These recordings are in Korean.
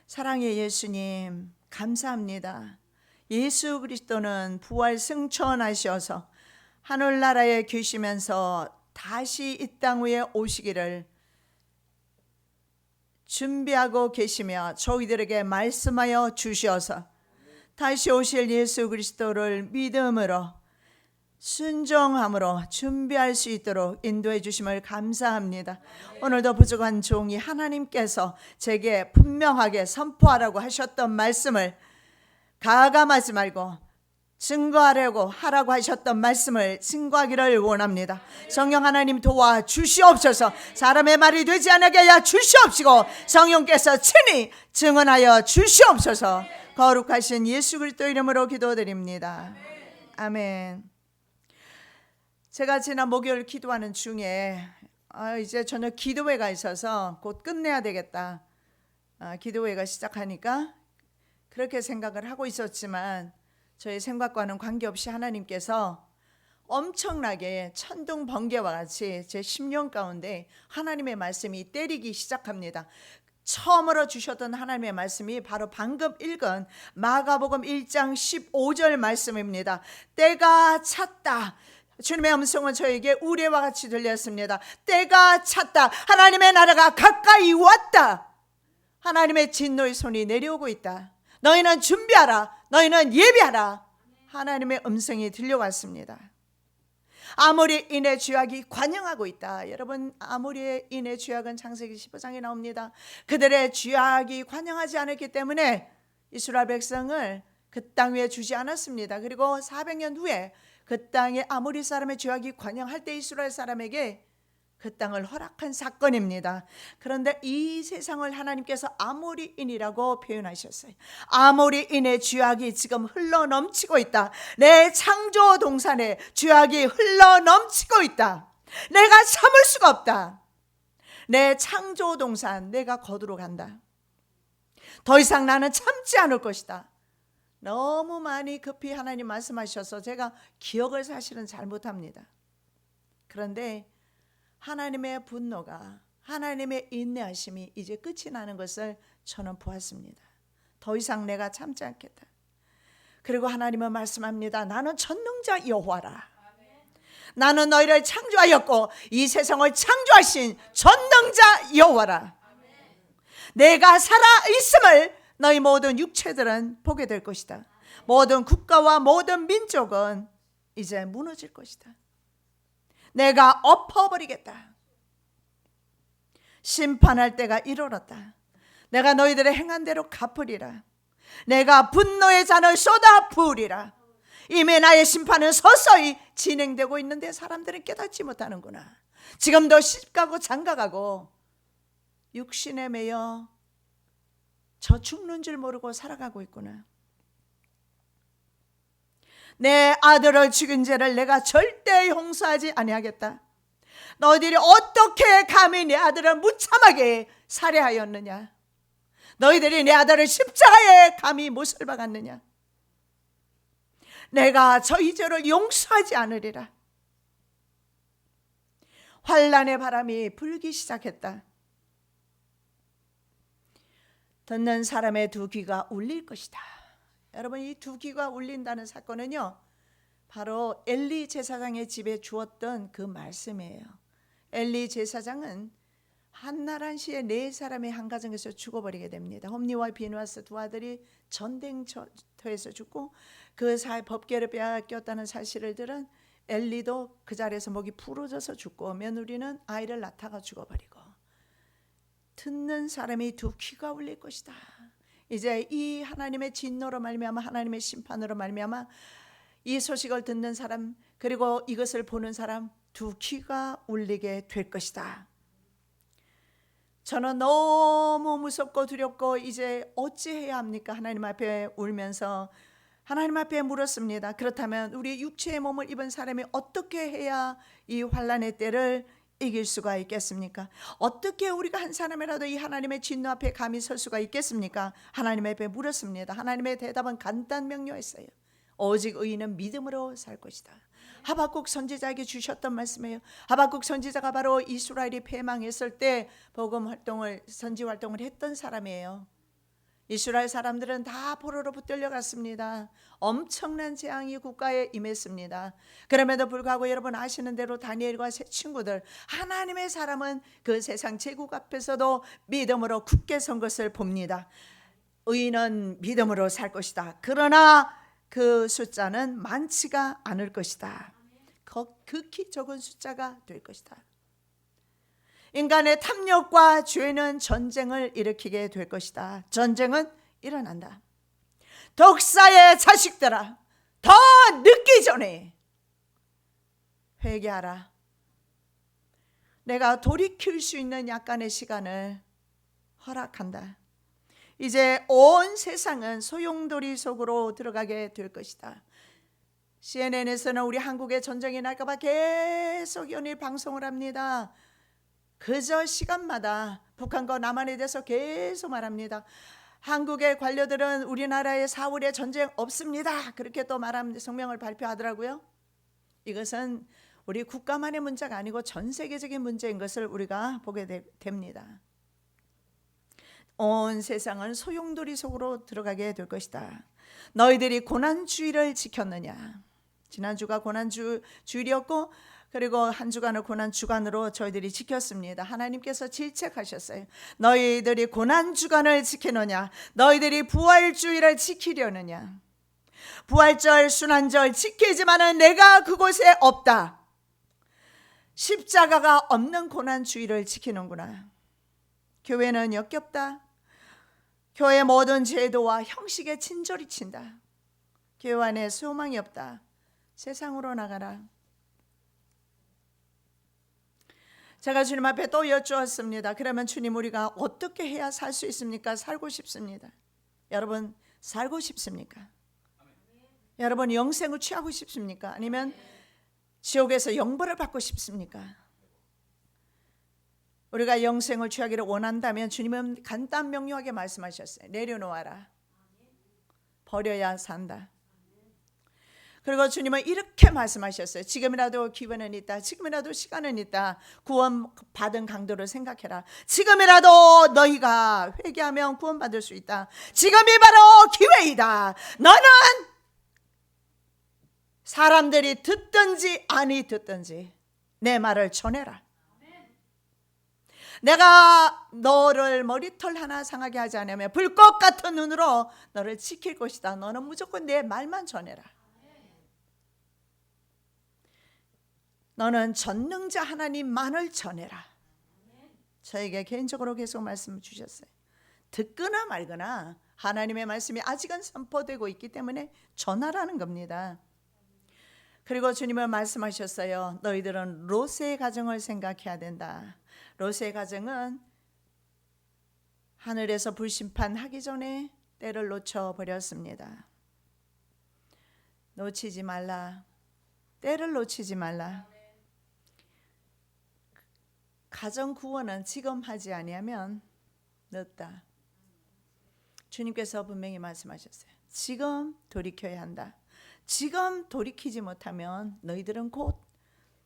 사랑의 예수님, 감사합니다. 예수 그리스도는 부활 승천하셔서 하늘나라에 계시면서 다시 이 땅 위에 오시기를 준비하고 계시며 저희들에게 말씀하여 주셔서 다시 오실 예수 그리스도를 믿음으로 순종함으로 준비할 수 있도록 인도해 주심을 감사합니다. 오늘도 부족한 종이 하나님께서 제게 분명하게 선포하라고 하셨던 말씀을 가감하지 말고 증거하려고 하라고 하셨던 말씀을 증거하기를 원합니다. 성령 하나님 도와주시옵소서. 사람의 말이 되지 않게 하여 주시옵시고 성령께서 친히 증언하여 주시옵소서. 거룩하신 예수 그리스도 이름으로 기도드립니다. 아멘. 제가 지난 목요일 기도하는 중에 이제 저녁 기도회가 있어서 곧 끝내야 되겠다. 기도회가 시작하니까 그렇게 생각을 하고 있었지만 저의 생각과는 관계없이 하나님께서 엄청나게 천둥 번개와 같이 제 심령 가운데 하나님의 말씀이 때리기 시작합니다. 처음으로 주셨던 하나님의 말씀이 바로 방금 읽은 마가복음 1장 15절 말씀입니다. 때가 찼다. 주님의 음성은 저에게 우레와 같이 들렸습니다. 때가 찼다. 하나님의 나라가 가까이 왔다. 하나님의 진노의 손이 내려오고 있다. 너희는 준비하라. 너희는 예비하라. 하나님의 음성이 들려왔습니다. 아모리 인의 죄악이 관영하고 있다. 여러분, 아모리의 인의 죄악은 창세기 15장에 나옵니다. 그들의 죄악이 관영하지 않았기 때문에 이스라엘 백성을 그 땅 위에 주지 않았습니다. 그리고 400년 후에 그 땅에 아모리 사람의 죄악이 관영할 때 이스라엘 사람에게 그 땅을 허락한 사건입니다. 그런데 이 세상을 하나님께서 아모리인이라고 표현하셨어요. 아모리인의 죄악이 지금 흘러넘치고 있다. 내 창조 동산에 죄악이 흘러넘치고 있다. 내가 참을 수가 없다. 내 창조 동산 내가 거두러 간다. 더 이상 나는 참지 않을 것이다. 너무 많이 급히 하나님 말씀하셔서 제가 기억을 사실은 잘 못합니다. 그런데 하나님의 분노가, 하나님의 인내하심이 이제 끝이 나는 것을 저는 보았습니다. 더 이상 내가 참지 않겠다. 그리고 하나님은 말씀합니다. 나는 전능자 여호와라. 나는 너희를 창조하였고 이 세상을 창조하신 전능자 여호와라. 내가 살아있음을 너희 모든 육체들은 보게 될 것이다. 모든 국가와 모든 민족은 이제 무너질 것이다. 내가 엎어버리겠다. 심판할 때가 이르렀다. 내가 너희들의 행한 대로 갚으리라. 내가 분노의 잔을 쏟아 부으리라. 이미 나의 심판은 서서히 진행되고 있는데 사람들은 깨닫지 못하는구나. 지금도 시집가고 장가가고 육신에 매여 저 죽는 줄 모르고 살아가고 있구나. 내 아들을 죽인 죄를 내가 절대 용서하지 아니하겠다. 너희들이 어떻게 감히 내 아들을 무참하게 살해하였느냐. 너희들이 내 아들을 십자가에 감히 못을 박았느냐. 내가 저희 죄를 용서하지 않으리라. 환난의 바람이 불기 시작했다. 듣는 사람의 두 귀가 울릴 것이다. 여러분, 이 두 귀가 울린다는 사건은요, 바로 엘리 제사장의 집에 주었던 그 말씀이에요. 엘리 제사장은 한날 한시에 4사람이 한 가정에서 죽어버리게 됩니다. 홈리와 비누아스 두 아들이 전쟁터에서 죽고 그 법궤를 빼앗겼다는 사실을 들은 엘리도 그 자리에서 목이 부러져서 죽고 며느리는 아이를 낳다가 죽어버리고, 듣는 사람이 두 귀가 울릴 것이다. 이제 이 하나님의 진노로 말미암아, 하나님의 심판으로 말미암아 이 소식을 듣는 사람, 그리고 이것을 보는 사람 두 귀가 울리게 될 것이다. 저는 너무 무섭고 두렵고 이제 어찌해야 합니까? 하나님 앞에 울면서 하나님 앞에 물었습니다. 그렇다면 우리 육체의 몸을 입은 사람이 어떻게 해야 이 환난의 때를 이길 수가 있겠습니까? 어떻게 우리가 한 사람이라도 이 하나님의 진노 앞에 감히 설 수가 있겠습니까? 하나님 앞에 물었습니다. 하나님의 대답은 간단 명료했어요. 오직 의인은 믿음으로 살 것이다. 하박국 선지자에게 주셨던 말씀이에요. 하박국 선지자가 바로 이스라엘이 패망했을 때 복음 활동을, 선지 활동을 했던 사람이에요. 이스라엘 사람들은 다 포로로 붙들려 갔습니다. 엄청난 재앙이 국가에 임했습니다. 그럼에도 불구하고 여러분 아시는 대로 다니엘과 세 친구들, 하나님의 사람은 그 세상 제국 앞에서도 믿음으로 굳게 선 것을 봅니다. 의인은 믿음으로 살 것이다. 그러나 그 숫자는 많지가 않을 것이다. 극히 적은 숫자가 될 것이다. 인간의 탐욕과 죄는 전쟁을 일으키게 될 것이다. 전쟁은 일어난다. 독사의 자식들아, 더 늦기 전에 회개하라. 내가 돌이킬 수 있는 약간의 시간을 허락한다. 이제 온 세상은 소용돌이 속으로 들어가게 될 것이다. CNN에서는 우리 한국에 전쟁이 날까봐 계속 연일 방송을 합니다. 그저 시간마다 북한과 남한에 대해서 계속 말합니다. 한국의 관료들은 우리나라에 4월에 전쟁 없습니다. 그렇게 또 말합니다. 성명을 발표하더라고요. 이것은 우리 국가만의 문제가 아니고 전 세계적인 문제인 것을 우리가 보게 됩니다. 온 세상은 소용돌이 속으로 들어가게 될 것이다. 너희들이 고난주의를 지켰느냐? 지난주가 고난주일이었고 그리고 한 주간을 고난주간으로 저희들이 지켰습니다. 하나님께서 질책하셨어요. 너희들이 고난주간을 지키느냐? 너희들이 부활주의를 지키려느냐? 부활절, 순환절 지키지만은 내가 그곳에 없다. 십자가가 없는 고난주의를 지키는구나. 교회는 역겹다. 교회 모든 제도와 형식에 진저리 친다. 교회 안에 소망이 없다. 세상으로 나가라. 제가 주님 앞에 또 여쭈었습니다. 그러면 주님, 우리가 어떻게 해야 살 수 있습니까? 살고 싶습니다. 여러분, 살고 싶습니까? 여러분, 영생을 취하고 싶습니까? 아니면 지옥에서 영벌을 받고 싶습니까? 우리가 영생을 취하기를 원한다면 주님은 간단 명료하게 말씀하셨어요. 내려놓아라. 버려야 산다. 그리고 주님은 이렇게 말씀하셨어요. 지금이라도 기회는 있다. 지금이라도 시간은 있다. 구원 받은 강도를 생각해라. 지금이라도 너희가 회개하면 구원 받을 수 있다. 지금이 바로 기회이다. 너는 사람들이 듣든지 아니 듣든지 내 말을 전해라. 내가 너를 머리털 하나 상하게 하지 않으면 불꽃 같은 눈으로 너를 지킬 것이다. 너는 무조건 내 말만 전해라. 너는 전능자 하나님만을 전해라. 저에게 개인적으로 계속 말씀 주셨어요. 듣거나 말거나 하나님의 말씀이 아직은 선포되고 있기 때문에 전하라는 겁니다. 그리고 주님은 말씀하셨어요. 너희들은 롯의 가정을 생각해야 된다. 롯의 가정은 하늘에서 불심판하기 전에 때를 놓쳐버렸습니다. 놓치지 말라. 때를 놓치지 말라. 가정 구원은 지금 하지 아니하면 늦다. 주님께서 분명히 말씀하셨어요. 지금 돌이켜야 한다. 지금 돌이키지 못하면 너희들은 곧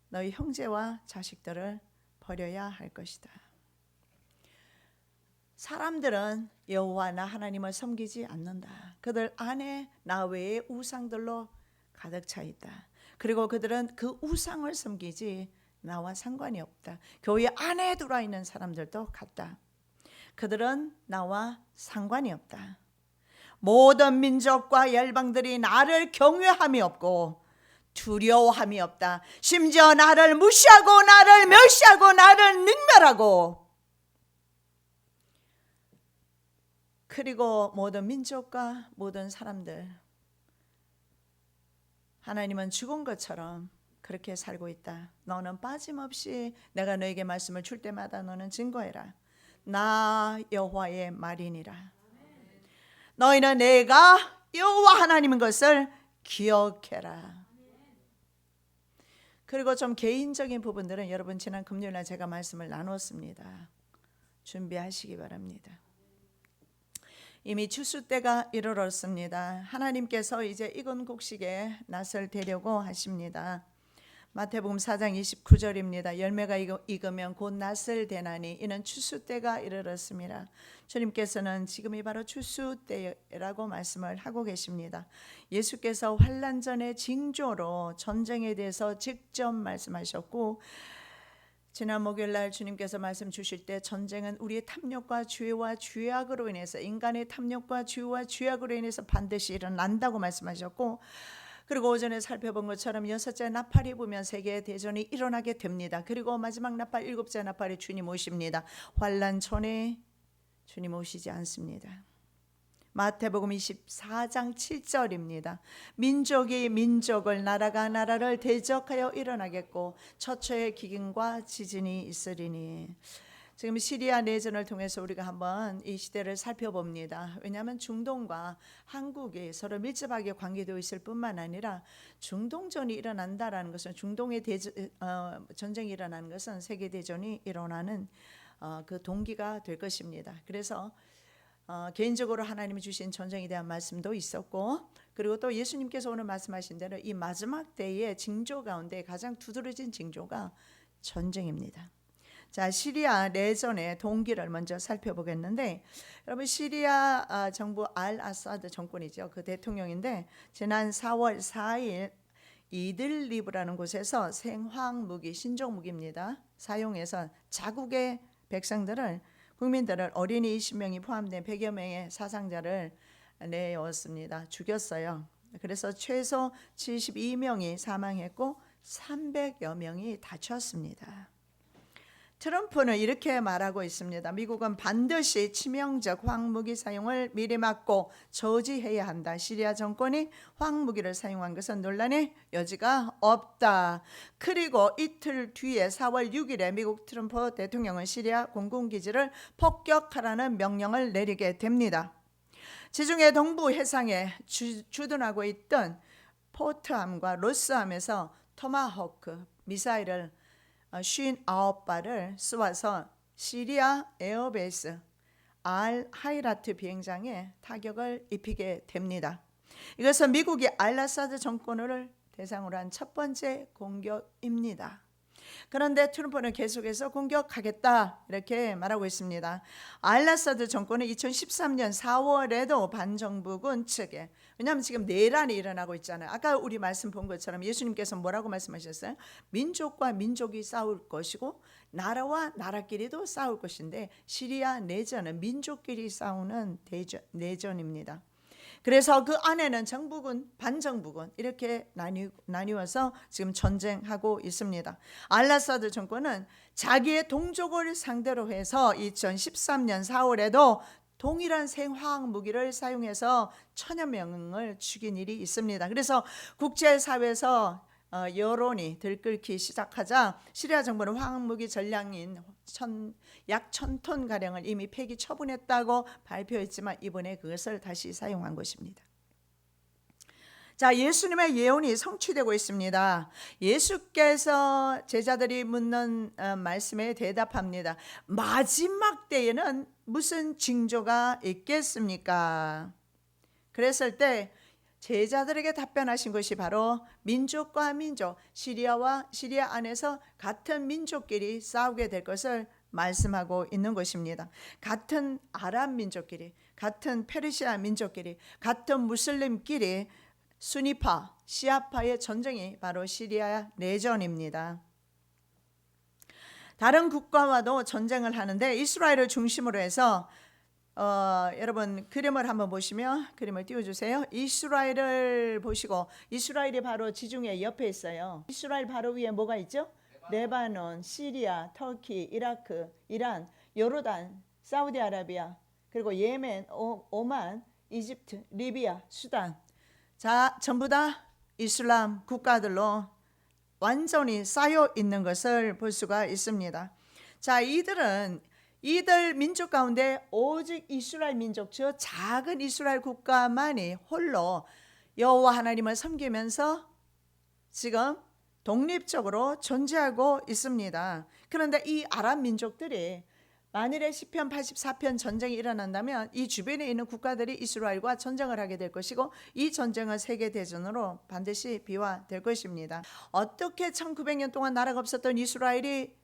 너희 형제와 자식들을 버려야 할 것이다. 사람들은 여호와나 하나님을 섬기지 않는다. 그들 안에 나 외의 우상들로 가득 차 있다. 그리고 그들은 그 우상을 섬기지 나와 상관이 없다. 교회 안에 들어와 있는 사람들도 같다. 그들은 나와 상관이 없다. 모든 민족과 열방들이 나를 경외함이 없고 두려워함이 없다. 심지어 나를 무시하고 나를 멸시하고 나를 능멸하고, 그리고 모든 민족과 모든 사람들, 하나님은 죽은 것처럼 그렇게 살고 있다. 너는 빠짐없이 내가 너에게 말씀을 줄 때마다 너는 증거해라. 나 여호와의 말이니라. 너희는 내가 여호와 하나님인 것을 기억해라. 그리고 좀 개인적인 부분들은 여러분 지난 금요일날 제가 말씀을 나눴습니다. 준비하시기 바랍니다. 이미 추수 때가 이르렀습니다. 하나님께서 이제 익은 곡식에 낫을 대려고 하십니다. 마태복음 4장 29절입니다. 열매가 익으면 곧 낫을 대나니 이는 추수 때가 이르렀습니다. 주님께서는 지금이 바로 추수 때라고 말씀을 하고 계십니다. 예수께서 환난 전의 징조로 전쟁에 대해서 직접 말씀하셨고, 지난 목요일날 주님께서 말씀 주실 때 전쟁은 우리의 탐욕과 죄와 죄악으로 인해서, 인간의 탐욕과 죄와 죄악으로 인해서 반드시 일어난다고 말씀하셨고, 그리고 오전에 살펴본 것처럼 여섯째 나팔이 부면 세계 대전이 일어나게 됩니다. 그리고 마지막 나팔, 일곱째 나팔에 주님 오십니다. 환난 전에 주님 오시지 않습니다. 마태복음 24장 7절입니다. 민족이 민족을, 나라가 나라를 대적하여 일어나겠고 처처의 기근과 지진이 있으리니. 지금 시리아 내전을 통해서 우리가 한번 이 시대를 살펴봅니다. 왜냐하면 중동과 한국이 서로 밀접하게 관계되어 있을 뿐만 아니라 중동전이 일어난다라는 것은, 중동의 전쟁이 일어나는 것은 세계대전이 일어나는 그 동기가 될 것입니다. 그래서 개인적으로 하나님이 주신 전쟁에 대한 말씀도 있었고, 그리고 또 예수님께서 오늘 말씀하신 대로 이 마지막 때의 징조 가운데 가장 두드러진 징조가 전쟁입니다. 자, 시리아 내전의 동기를 먼저 살펴보겠는데, 여러분 시리아 정부 알-아사드 정권이죠. 그 대통령인데 지난 4월 4일 이들리브라는 곳에서 생화학무기, 신종무기입니다, 사용해서 자국의 백성들을, 국민들을, 어린이 20명이 포함된 100여 명의 사상자를 내었습니다. 죽였어요. 그래서 최소 72명이 사망했고 300여 명이 다쳤습니다. 트럼프는 이렇게 말하고 있습니다. 미국은 반드시 치명적 화학무기 사용을 미리 막고 저지해야 한다. 시리아 정권이 화학무기를 사용한 것은 논란의 여지가 없다. 그리고 이틀 뒤에 4월 6일에 미국 트럼프 대통령은 시리아 공군기지를 폭격하라는 명령을 내리게 됩니다. 지중해 동부 해상에 주둔하고 있던 포트함과 로스함에서 토마호크 미사일을 59발을 쏘아서 시리아 에어베이스 알-하이라트 비행장에 타격을 입히게 됩니다. 이것은 미국이 알-아사드 정권을 대상으로 한 첫 번째 공격입니다. 그런데 트럼프는 계속해서 공격하겠다 이렇게 말하고 있습니다. 알-아사드 정권은 2013년 4월에도 반정부군 측에, 왜냐하면 지금 내란이 일어나고 있잖아요. 아까 우리 말씀 본 것처럼 예수님께서 뭐라고 말씀하셨어요? 민족과 민족이 싸울 것이고 나라와 나라끼리도 싸울 것인데, 시리아 내전은 민족끼리 싸우는 내전입니다. 그래서 그 안에는 정부군, 반정부군 이렇게 나뉘어서 지금 전쟁하고 있습니다. 알-아사드 정권은 자기의 동족을 상대로 해서 2013년 4월에도 동일한 생화학 무기를 사용해서 1000여 명을 죽인 일이 있습니다. 그래서 국제사회에서 여론이 들끓기 시작하자 시리아 정부는 화학무기 전량인 약 1000톤 가량을 이미 폐기 처분했다고 발표했지만 이번에 그것을 다시 사용한 것입니다. 자, 예수님의 예언이 성취되고 있습니다. 예수께서 제자들이 묻는 말씀에 대답합니다. 마지막 때에는 무슨 징조가 있겠습니까? 그랬을 때 제자들에게 답변하신 것이 바로 민족과 민족, 시리아 안에서 같은 민족끼리 싸우게 될 것을 말씀하고 있는 것입니다. 같은 아랍 민족끼리, 같은 페르시아 민족끼리, 같은 무슬림끼리 수니파, 시아파의 전쟁이 바로 시리아 내전입니다. 다른 국가와도 전쟁을 하는데 이스라엘을 중심으로 해서 여러분 그림을 한번 보시면, 그림을 띄워주세요. 이스라엘을 보시고, 이스라엘이 바로 지중해 옆에 있어요. 이스라엘 바로 위에 뭐가 있죠? 레바논, 시리아, 터키, 이라크, 이란, 요르단, 사우디아라비아, 그리고 예멘, 오만, 이집트, 리비아, 수단. 자, 전부 다 이슬람 국가들로 완전히 쌓여 있는 것을 볼 수가 있습니다. 자, 이들 민족 가운데 오직 이스라엘 민족, 저 작은 이스라엘 국가만이 홀로 여호와 하나님을 섬기면서 지금 독립적으로 존재하고 있습니다. 그런데 이 아랍 민족들이 만일에 시편 84편 전쟁이 일어난다면 이 주변에 있는 국가들이 이스라엘과 전쟁을 하게 될 것이고, 이 전쟁은 세계 대전으로 반드시 비화될 것입니다. 어떻게 1900년 동안 나라가 없었던 이스라엘이,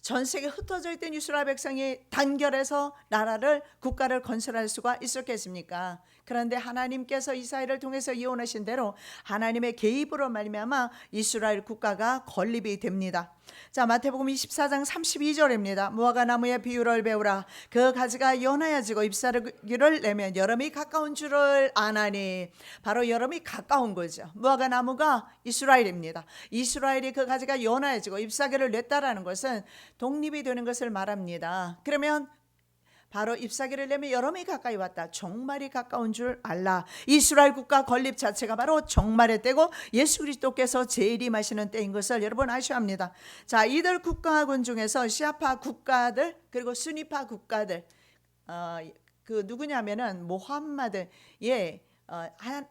전 세계 흩어져 있던 이스라엘 백성이 단결해서 나라를, 국가를 건설할 수가 있었겠습니까? 그런데 하나님께서 이사야를 통해서 예언하신 대로 하나님의 개입으로 말미암아 이스라엘 국가가 건립이 됩니다. 자, 마태복음 24장 32절입니다. 무화과 나무의 비유를 배우라. 그 가지가 연하여지고 잎사귀를 내면 여름이 가까운 줄을 아나니. 바로 여름이 가까운 거죠. 무화과 나무가 이스라엘입니다. 이스라엘이 그 가지가 연하여지고 잎사귀를 냈다라는 것은 독립이 되는 것을 말합니다. 그러면 바로 잎사귀를 내면 여름이 가까이 왔다. 종말이 가까운 줄 알라. 이스라엘 국가 건립 자체가 바로 종말의 때고 예수 그리스도께서 재림하시는 때인 것을 여러분 아셔야 합니다. 자, 이들 국가군 중에서 시아파 국가들 그리고 수니파 국가들, 그 누구냐면은 모함마드의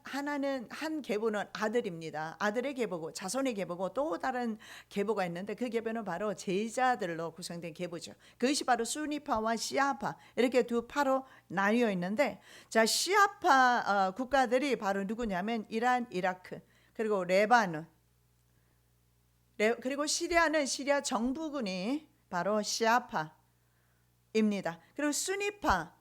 하나는, 한 계보는 아들입니다. 아들의 계보고 자손의 계보고 또 다른 계보가 있는데, 그 계보는 바로 제자들로 구성된 계보죠. 그것이 바로 수니파와 시아파, 이렇게 두 파로 나뉘어 있는데, 자, 시아파 국가들이 바로 누구냐면 이란, 이라크, 그리고 레바논, 그리고 시리아는 시리아 정부군이 바로 시아파입니다. 그리고 수니파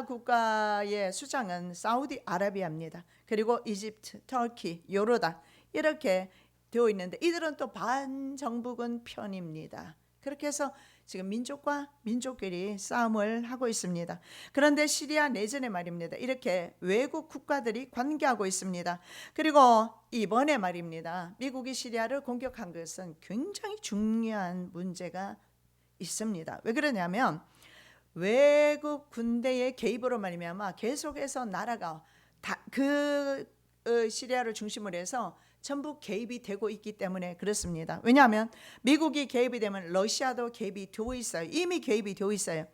국가의 수장은 사우디아라비아입니다. 그리고 이집트, 터키, 요르단, 이렇게 되어 있는데, 이들은 또 반정부군 편입니다. 그렇게 해서 지금 민족과 민족끼리 싸움을 하고 있습니다. 그런데 시리아 내전에 말입니다, 이렇게 외국 국가들이 관계하고 있습니다. 그리고 이번에 말입니다, 미국이 시리아를 공격한 것은 굉장히 중요한 문제가 있습니다. 왜 그러냐면 외국 군대의 개입으로 말미암아 계속해서 나라가 시리아를 중심으로 해서 전부 개입이 되고 있기 때문에 그렇습니다. 왜냐하면 미국이 개입이 되면 러시아도 개입이 되어 있어요. 이미 개입이 되어 있어요.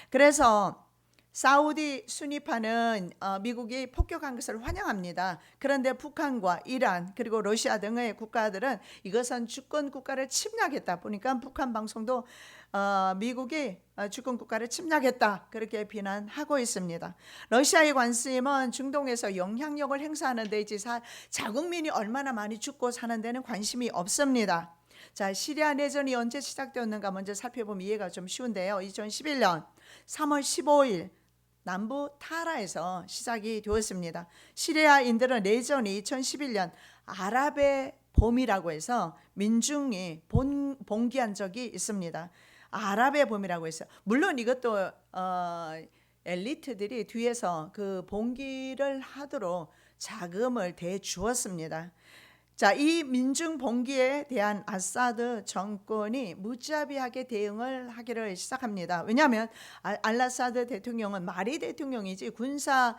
그래서 사우디 수니파는 미국이 폭격한 것을 환영합니다. 그런데 북한과 이란 그리고 러시아 등의 국가들은 이것은 주권 국가를 침략했다 보니까, 북한 방송도 미국이 주권 국가를 침략했다 그렇게 비난하고 있습니다. 러시아의 관심은 중동에서 영향력을 행사하는 데이지 자국민이 얼마나 많이 죽고 사는 데는 관심이 없습니다. 자, 시리아 내전이 언제 시작되었는가 먼저 살펴보면 이해가 좀 쉬운데요. 2011년 3월 15일 남부 타라에서 시작이 되었습니다. 시리아인들은 내전이 2011년 아랍의 봄이라고 해서 민중이 봉기한 적이 있습니다. 아랍의 봄이라고 해서, 물론 이것도 엘리트들이 뒤에서 그 봉기를 하도록 자금을 대주었습니다. 자, 이 민중 봉기에 대한 아사드 정권이 무자비하게 대응을 하기를 시작합니다. 왜냐하면 알라사드 대통령은 말이 대통령이지 군사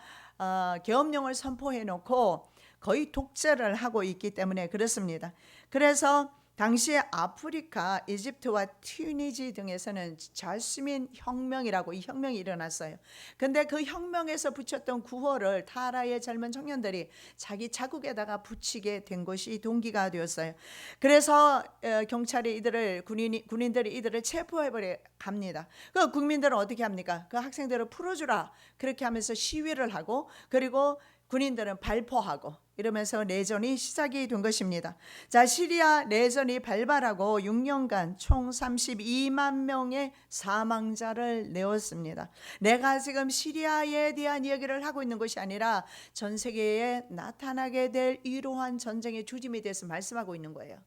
계엄령을 선포해 놓고 거의 독재를 하고 있기 때문에 그렇습니다. 그래서 당시에 아프리카, 이집트와 튀니지 등에서는 자스민 혁명이라고 이 혁명이 일어났어요. 근데 그 혁명에서 붙였던 구호를 타라의 젊은 청년들이 자기 자국에다가 붙이게 된 것이 동기가 되었어요. 그래서 경찰이 군인들이 이들을 체포해버려 갑니다. 그 국민들은 어떻게 합니까? 그 학생들을 풀어주라 그렇게 하면서 시위를 하고, 그리고 군인들은 발포하고, 이러면서 내전이 시작이 된 것입니다. 자, 시리아 내전이 발발하고 6년간 총 32만 명의 사망자를 내었습니다. 내가 지금 시리아에 대한 이야기를 하고 있는 것이 아니라 전 세계에 나타나게 될 이러한 전쟁의 조짐에 대해서 말씀하고 있는 거예요.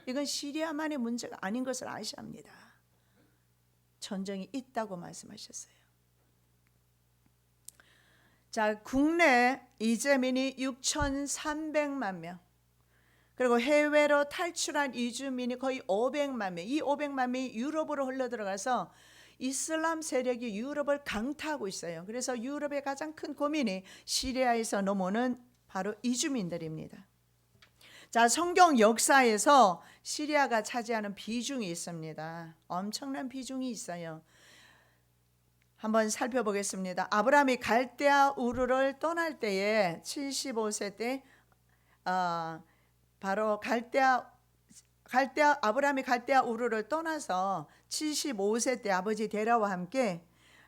이건 시리아만의 문제가 아닌 것을 아셔야 합니다. 전쟁이 있다고 말씀하셨어요. 자, 국내 이재민이 6,300만 명, 그리고 해외로 탈출한 이주민이 거의 500만 명. 이 500만 명이 유럽으로 흘러들어가서 이슬람 세력이 유럽을 강타하고 있어요. 그래서 유럽의 가장 큰 고민이 시리아에서 넘어오는 바로 이주민들입니다. 자, 성경 역사에서 시리아가 차지하는 비중이 있습니다. 엄청난 비중이 있어요. 한번 살펴보겠습니다. 아브라함이 갈대아 우르를 떠날 때에 75세 때 바로 아브라함이 갈대아 우르를 떠나서 75세 때 아버지 데라와 함께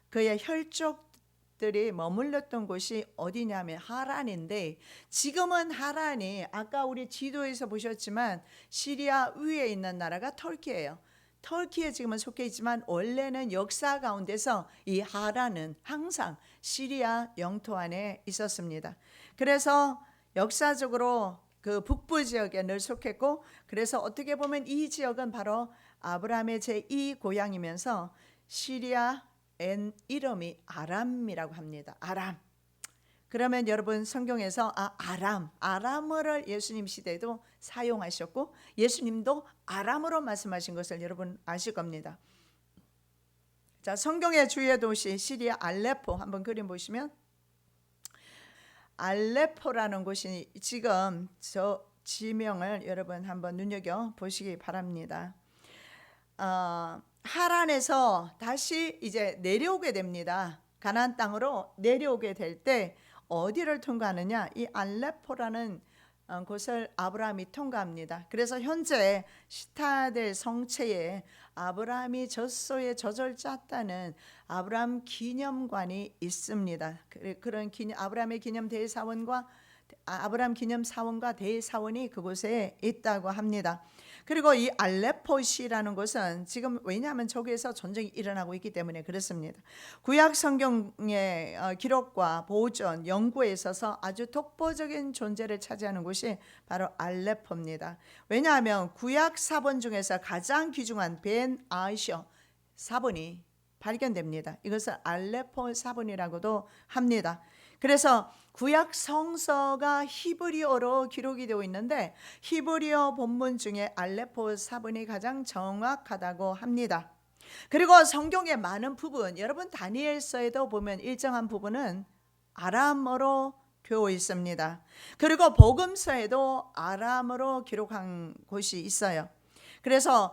그의 혈족들이 머물렀던 곳이 어디냐면 하란인데, 지금은 하란이 아까 우리 지도에서 보셨지만 시리아 위에 있는 나라가 터키예요. 터키에 지금은 속해 있지만 원래는 역사 가운데서 이 하란은 항상 시리아 영토 안에 있었습니다. 그래서 역사적으로 그 북부 지역에 늘 속했고, 그래서 어떻게 보면 이 지역은 바로 아브라함의 제2 고향이면서 시리아 이름이 아람이라고 합니다. 아람. 그러면 여러분 성경에서 아람어를 예수님 시대에도 사용하셨고 예수님도 아람어로 말씀하신 것을 여러분 아실 겁니다. 자, 성경의 주요 도시 시리아 알레포 한번 그림 보시면, 알레포라는 곳이 지금 저 지명을 여러분 한번 눈여겨 보시기 바랍니다. 하란에서 다시 이제 내려오게 됩니다. 가나안 땅으로 내려오게 될 때 어디를 통과하느냐? 이 알레포라는 곳을 아브라함이 통과합니다. 그래서 현재 시타델 성체에 아브라함이 젖소에 젖을 짰다는 아브라함 기념관이 있습니다. 그런 아브라함의 기념 대사원과 아브라함 기념 사원과 대사원이 그곳에 있다고 합니다. 그리고 이 알레포시라는 곳은 지금 왜냐하면 저기에서 전쟁이 일어나고 있기 때문에 그렇습니다. 구약 성경의 기록과 보존, 연구에 있어서 아주 독보적인 존재를 차지하는 곳이 바로 알레포입니다. 왜냐하면 구약 사본 중에서 가장 귀중한 벤 아이셔 사본이 발견됩니다. 이것을 알레포 사본이라고도 합니다. 그래서 구약 성서가 히브리어로 기록이 되어 있는데 히브리어 본문 중에 알레포 사본이 가장 정확하다고 합니다. 그리고 성경의 많은 부분, 여러분 다니엘서에도 보면 일정한 부분은 아람어로 되어 있습니다. 그리고 복음서에도 아람어로 기록한 곳이 있어요. 그래서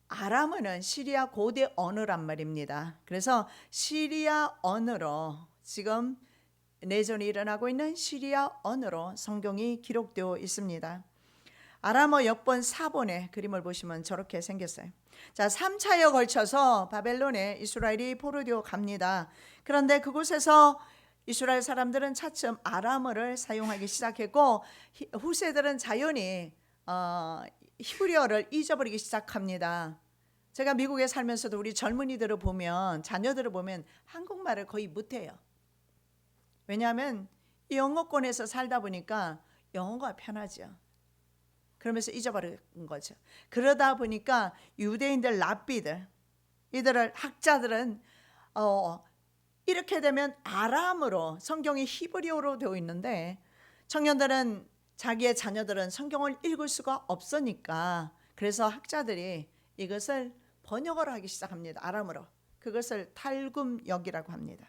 아람어는 시리아 고대 언어란 말입니다. 그래서 시리아 언어로 지금 내전이 일어나고 있는 시리아 언어로 성경이 기록되어 있습니다. 아람어 역본 4본의 그림을 보시면 저렇게 생겼어요. 자, 3차에 걸쳐서 바벨론에 이스라엘이 포로되어 갑니다. 그런데 그곳에서 이스라엘 사람들은 차츰 아람어를 사용하기 시작했고 후세들은 자연히 히브리어를 잊어버리기 시작합니다. 제가 미국에 살면서도 우리 젊은이들을 보면, 자녀들을 보면 한국말을 거의 못해요. 왜냐하면 이 영어권에서 살다 보니까 영어가 편하죠. 그러면서 잊어버린 거죠. 그러다 보니까 유대인들, 랍비들, 이들을 학자들은 이렇게 되면 아람으로, 성경이 히브리어로 되어 있는데 청년들은, 자기의 자녀들은 성경을 읽을 수가 없으니까 그래서 학자들이 이것을 번역을 하기 시작합니다. 아람어로. 그것을 탈굼역이라고 합니다.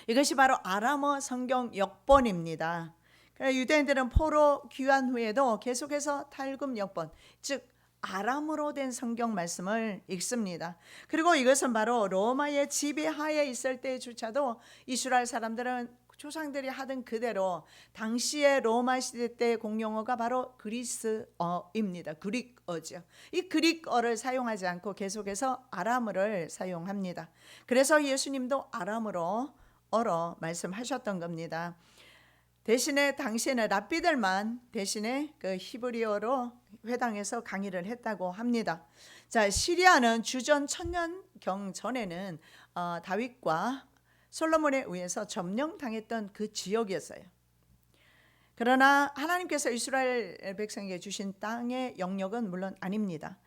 이것이 바로 아람어 성경 역본입니다. 유대인들은 포로 귀환 후에도 계속해서 탈굼역본, 즉 아람어로 된 성경 말씀을 읽습니다. 그리고 이것은 바로 로마의 지배하에 있을 때조차도 이스라엘 사람들은 조상들이 하던 그대로 당시의 로마 시대 때 공용어가 바로 그리스어입니다. 그릭어죠. 이 그릭어를 사용하지 않고 계속해서 아람어를 사용합니다. 그래서 예수님도 아람어로 말씀하셨던 겁니다. 대신에 당시에는 랍비들만 대신에 그 히브리어로 회당에서 강의를 했다고 합니다. 자, 시리아는 주전 1000년경 전에는 다윗과 솔로몬에 의해서 점령당했던 그 지역이었어요. 그러나 하나님께서 이스라엘 백성에게 주신 땅의 영역은 물론 아닙니다.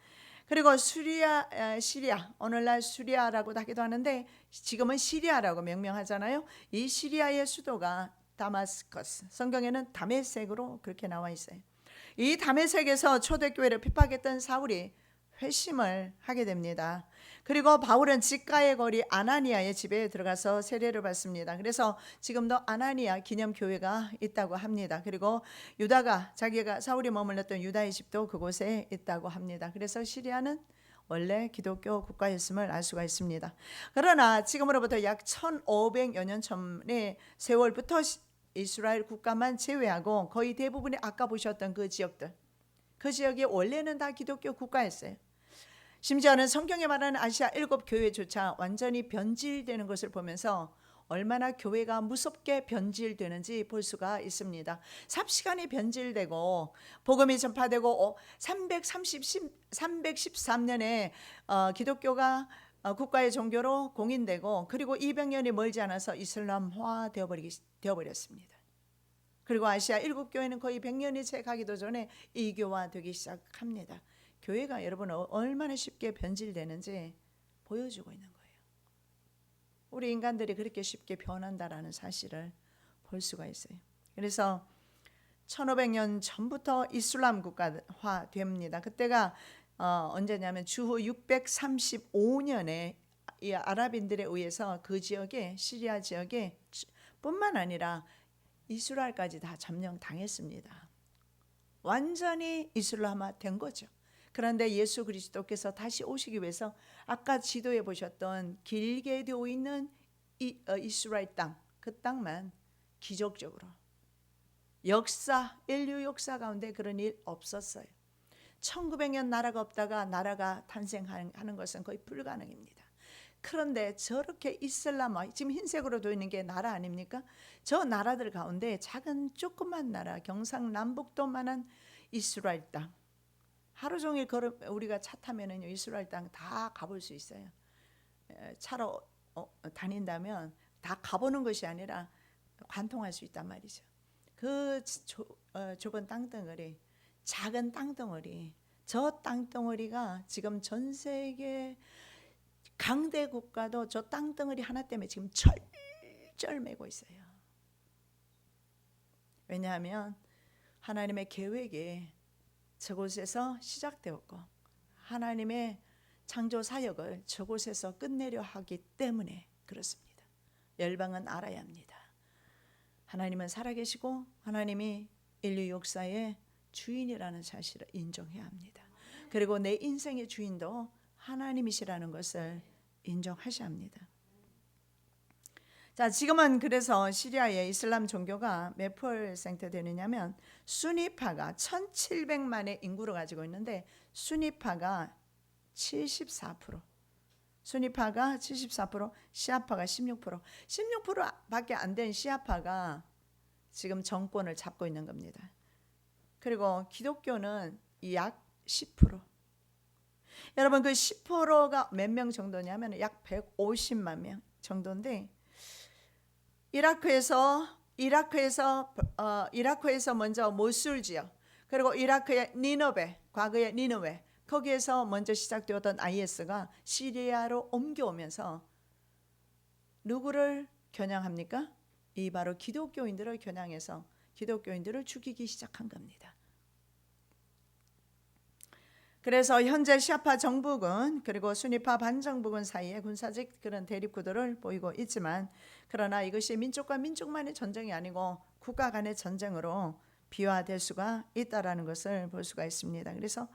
그리고 시리아, 오늘날 시리아라고도 하기도 하는데 지금은 시리아라고 명명하잖아요. 이 시리아의 수도가 다마스커스, 성경에는 다메섹으로 그렇게 나와 있어요. 이 다메섹에서 초대교회를 핍박했던 사울이 회심을 하게 됩니다. 그리고 바울은 직가의 거리 아나니아의 집에 들어가서 세례를 받습니다. 그래서 지금도 아나니아 기념교회가 있다고 합니다. 그리고 유다가, 자기가 사울이 머물렀던 유다의 집도 그곳에 있다고 합니다. 그래서 시리아는 원래 기독교 국가였음을 알 수가 있습니다. 그러나 지금으로부터 약 1500여 년 전의 세월부터 이스라엘 국가만 제외하고 거의 대부분의 아까 보셨던 그 지역들, 그 지역이 원래는 다 기독교 국가였어요. 심지어는 성경에 말하는 아시아 7교회조차 완전히 변질되는 것을 보면서 얼마나 교회가 무섭게 변질되는지 볼 수가 있습니다. 삽시간에 변질되고 복음이 전파되고 313년에 기독교가 국가의 종교로 공인되고 그리고 200년이 멀지 않아서 이슬람화 되어버렸습니다. 그리고 아시아 7교회는 거의 100년이 채 가기도 전에 이교화되기 시작합니다. 교회가 여러분 얼마나 쉽게 변질되는지 보여주고 있는 거예요. 우리 인간들이 그렇게 쉽게 변한다라는 사실을 볼 수가 있어요. 그래서 1500년 전부터 이슬람 국가화 됩니다. 그때가 언제냐면 주후 635년에 이 아랍인들에 의해서 그 지역에 시리아 지역에 뿐만 아니라 이스라엘까지 다 점령당했습니다. 완전히 이슬람화 된 거죠. 그런데 예수 그리스도께서 다시 오시기 위해서 아까 지도에 보셨던 길게 되어 있는 이스라엘 땅, 그 땅만 기적적으로 인류 역사 가운데 그런 일 없었어요. 1900년 나라가 없다가 나라가 탄생하는 것은 거의 불가능입니다. 그런데 저렇게 이슬람화, 지금 흰색으로 되어 있는 게 나라 아닙니까? 저 나라들 가운데 작은 조그만 나라, 경상남북도만한 이스라엘 땅, 하루 종일 우리가 차 타면은 이스라엘 땅 다 가볼 수 있어요. 차로 다닌다면 다 가보는 것이 아니라 관통할 수 있단 말이죠. 그 좁은 땅덩어리, 작은 땅덩어리, 저 땅덩어리가 지금 전 세계 강대 국가도 저 땅덩어리 하나 때문에 지금 철절매고 있어요. 왜냐하면 하나님의 계획이 저곳에서 시작되었고 하나님의 창조 사역을 저곳에서 끝내려 하기 때문에 그렇습니다. 열방은 알아야 합니다. 하나님은 살아계시고 하나님이 인류 역사의 주인이라는 사실을 인정해야 합니다. 그리고 내 인생의 주인도 하나님이시라는 것을 인정하셔야 합니다. 자, 지금은 그래서 시리아의 이슬람 종교가 몇 퍼센트 되느냐면 수니파가 1700만의 인구를 가지고 있는데 수니파가 74%, 수니파가 74%, 시아파가 16%밖에 안 된 시아파가 지금 정권을 잡고 있는 겁니다. 그리고 기독교는 약 10%. 여러분 그 10%가 몇 명 정도냐면 약 150만 명 정도인데 이라크에서 먼저 모술 지역, 그리고 이라크의 니느웨, 과거의 니느웨, 거기에서 먼저 시작되었던 IS가 시리아로 옮겨오면서 누구를 겨냥합니까? 이 바로 기독교인들을 겨냥해서 기독교인들을 죽이기 시작한 겁니다. 그래서 현재 시아파 정부군 그리고 수니파 반정부군 사이에 군사적 그런 대립구도를 보이고 있지만, 그러나 이것이 민족과 민족만의 전쟁이 아니고 국가 간의 전쟁으로 비화될 수가 있다라는 것을 볼 수가 있습니다. 그래서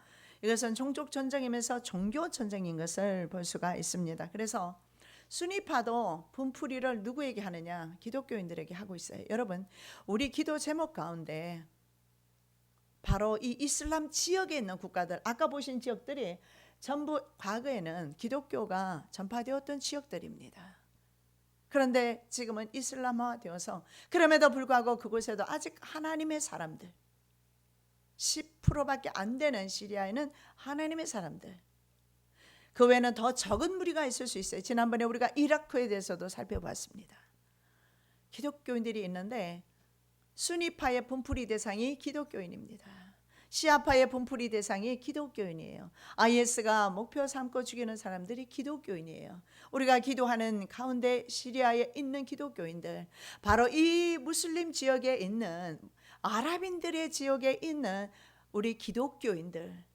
이것은 종족 전쟁이면서 종교 전쟁인 것을 볼 수가 있습니다. 그래서 수니파도 분풀이를 누구에게 하느냐? 기독교인들에게 하고 있어요. 여러분, 우리 기도 제목 가운데 바로 이 이슬람 지역에 있는 국가들, 아까 보신 지역들이 전부 과거에는 기독교가 전파되었던 지역들입니다. 그런데 지금은 이슬람화 되어서, 그럼에도 불구하고 그곳에도 아직 하나님의 사람들, 10%밖에 안 되는 시리아에는 하나님의 사람들, 그 외에는 더 적은 무리가 있을 수 있어요. 지난번에 우리가 이라크에 대해서도 살펴봤습니다. 기독교인들이 있는데 수니파의 분풀이 대상이 기독교인입니다. 시아파의 분풀이 대상이 기독교인이에요. IS가 목표 삼고 죽이는 사람들이 기독교인이에요. 우리가 기도하는 가운데 시리아에 있는 기독교인들, 바로 이 무슬림 지역에 있는 아랍인들의 지역에 있는 우리 기독교인들,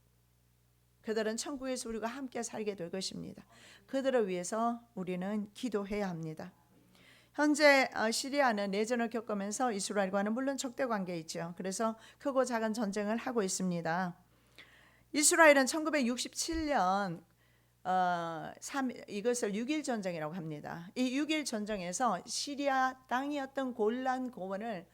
그들은 천국에서 우리가 함께 살게 될 것입니다. 그들을 위해서 우리는 기도해야 합니다. 현재 시리아는 내전을 겪으면서 이스라엘과는 물론 적대 관계에 있죠. 그래서 크고 작은 전쟁을 하고 있습니다. 이스라엘은 1967년 이것을 6.1 전쟁이라고 합니다. 이 6.1 전쟁에서 시리아 땅이었던 골란 고원을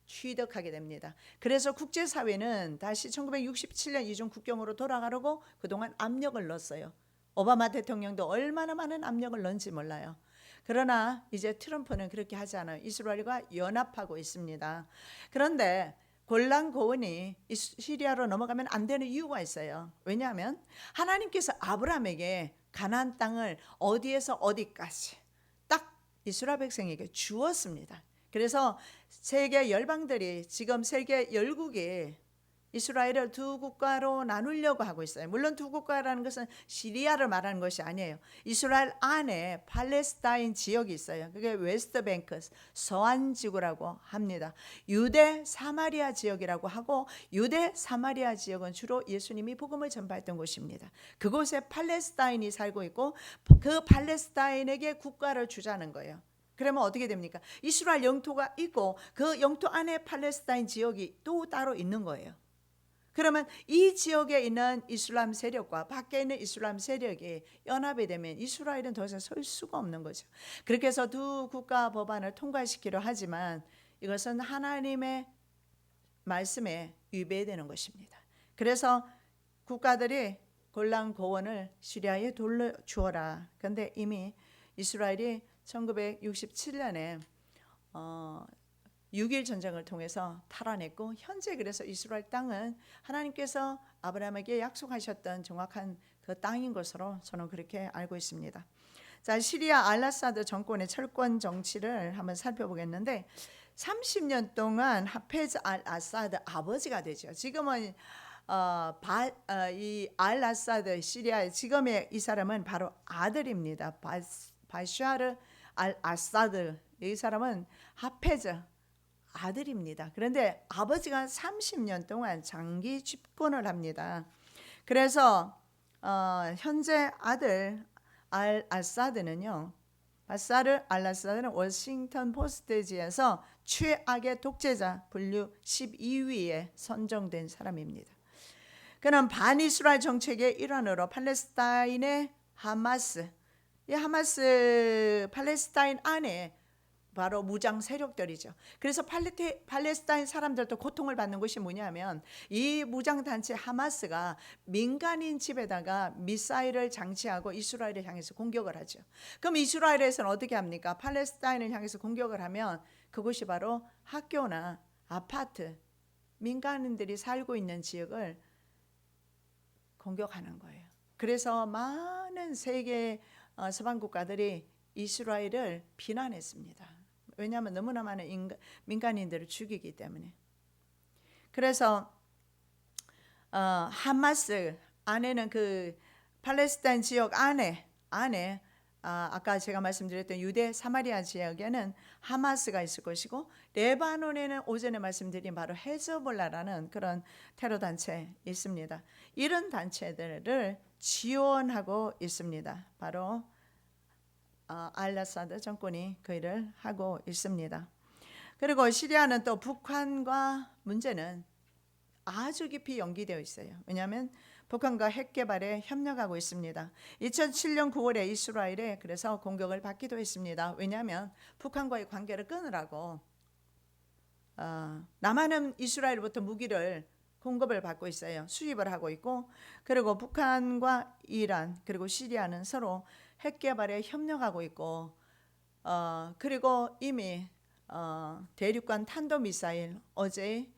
취득하게 됩니다. 그래서 국제사회는 다시 1967년 이중 국경으로 돌아가려고 그동안 압력을 넣었어요. 오바마 대통령도 얼마나 많은 압력을 넣은지 몰라요. 그러나 이제 트럼프는 그렇게 하지 않아요. 이스라엘과 연합하고 있습니다. 그런데 골란 고원이 시리아로 넘어가면 안 되는 이유가 있어요. 왜냐하면 하나님께서 아브라함에게 가나안 땅을 어디에서 어디까지 딱 이스라엘 백성에게 주었습니다. 그래서 세계 열방들이 지금 세계 열국이 이스라엘을 두 국가로 나누려고 하고 있어요. 물론 두 국가라는 것은 시리아를 말하는 것이 아니에요. 이스라엘 안에 팔레스타인 지역이 있어요. 그게 웨스트뱅크, 서안 지구라고 합니다. 유대 사마리아 지역이라고 하고, 유대 사마리아 지역은 주로 예수님이 복음을 전파했던 곳입니다. 그곳에 팔레스타인이 살고 있고 그 팔레스타인에게 국가를 주자는 거예요. 그러면 어떻게 됩니까? 이스라엘 영토가 있고 그 영토 안에 팔레스타인 지역이 또 따로 있는 거예요. 그러면 이 지역에 있는 이슬람 세력과 밖에 있는 이슬람 세력이 연합이 되면 이스라엘은 더 이상 설 수가 없는 거죠. 그렇게 해서 두 국가 법안을 통과시키려 하지만 이것은 하나님의 말씀에 위배되는 것입니다. 그래서 국가들이 골란 고원을 시리아에 돌려주어라. 그런데 이미 이스라엘이 1967년에 6.1 전쟁을 통해서 탈환했고, 현재 그래서 이스라엘 땅은 하나님께서 아브라함에게 약속하셨던 정확한 그 땅인 것으로 저는 그렇게 알고 있습니다. 자, 시리아 알아사드 정권의 철권 정치를 한번 살펴보겠는데 30년 동안 하페즈 알아사드 아버지가 되죠. 지금은 이 알아사드 시리아의 지금의 이 사람은 바로 아들입니다. 바샤르 알아사드, 이 사람은 하페즈 아들입니다. 그런데 아버지가 30년 동안 장기 집권을 합니다. 그래서 현재 아들 알아사드는요, 바사르 알아사드는 워싱턴 포스트지에서 최악의 독재자 분류 12위에 선정된 사람입니다. 그는 반이스라엘 정책의 일환으로 팔레스타인의 하마스, 이 하마스 팔레스타인 안에 바로 무장 세력들이죠. 그래서 팔레스타인 사람들도 고통을 받는 것이 뭐냐면 이 무장 단체 하마스가 민간인 집에다가 미사일을 장치하고 이스라엘을 향해서 공격을 하죠. 그럼 이스라엘에서는 어떻게 합니까? 팔레스타인을 향해서 공격을 하면 그것이 바로 학교나 아파트, 민간인들이 살고 있는 지역을 공격하는 거예요. 그래서 많은 세계 서방 국가들이 이스라엘을 비난했습니다. 왜냐하면 너무나 많은 민간인들을 죽이기 때문에. 그래서 하마스 안에는 그 팔레스타인 지역 안에 아까 제가 말씀드렸던 유대 사마리아 지역에는 하마스가 있을 것이고, 레바논에는 오전에 말씀드린 바로 헤즈볼라라는 그런 테러 단체 있습니다. 이런 단체들을 지원하고 있습니다. 바로 알아사드 정권이 그 일을 하고 있습니다. 그리고 시리아는 또 북한과 문제는 아주 깊이 연기되어 있어요. 왜냐하면 북한과 핵 개발에 협력하고 있습니다. 2007년 9월에 이스라엘에 그래서 공격을 받기도 했습니다. 왜냐하면 북한과의 관계를 끊으라고 남한은 이스라엘로부터 무기를 공급을 받고 있어요. 수입을 하고 있고, 그리고 북한과 이란 그리고 시리아는 서로 핵 개발에 협력하고 있고, 그리고 이미 대륙간 탄도미사일 어제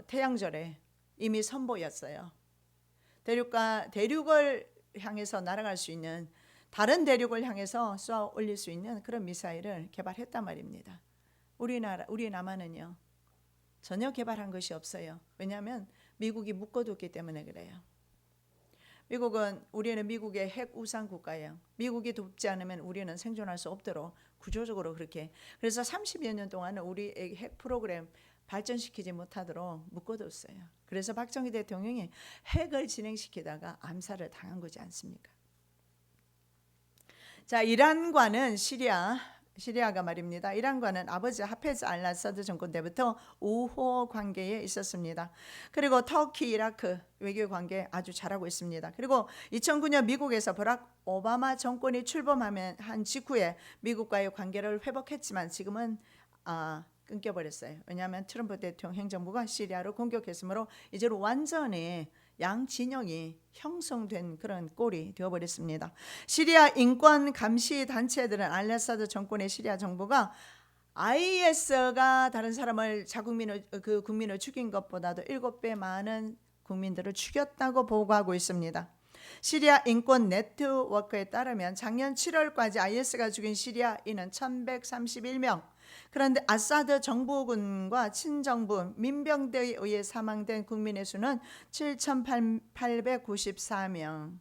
태양절에 이미 선보였어요. 대륙을 향해서 날아갈 수 있는, 다른 대륙을 향해서 쏘아 올릴 수 있는 그런 미사일을 개발했단 말입니다. 우리 남한은요 전혀 개발한 것이 없어요. 왜냐하면 미국이 묶어뒀기 때문에 그래요. 우리는 미국의 핵 우상 국가예요. 미국이 돕지 않으면 우리는 생존할 수 없도록 구조적으로 그렇게. 그래서 30여 년 동안 우리 핵 프로그램 발전시키지 못하도록 묶어뒀어요. 그래서 박정희 대통령이 핵을 진행시키다가 암살을 당한 거지 않습니까? 자, 이란과는 시리아가 말입니다. 이란과는 아버지 하페즈 알아사드 정권 때부터 우호 관계에 있었습니다. 그리고 터키, 이라크 외교 관계 아주 잘하고 있습니다. 그리고 2009년 미국에서 버락 오바마 정권이 출범한 직후에 미국과의 관계를 회복했지만 지금은 끊겨버렸어요. 왜냐하면 트럼프 대통령 행정부가 시리아로 공격했으므로 이제는 완전히 양진영이 형성된 그런 꼴이 되어버렸습니다. 시리아 인권 감시 단체들은 알라사드 정권의 시리아 정부가 IS가 다른 사람을 국민을 죽인 것보다도 7배 많은 국민들을 죽였다고 보고하고 있습니다. 시리아 인권 네트워크에 따르면 작년 7월까지 IS가 죽인 시리아인은 1131명. 그런데 아사드 정부군과 친정부 민병대에 의해 사망된 국민의 수는 7,894명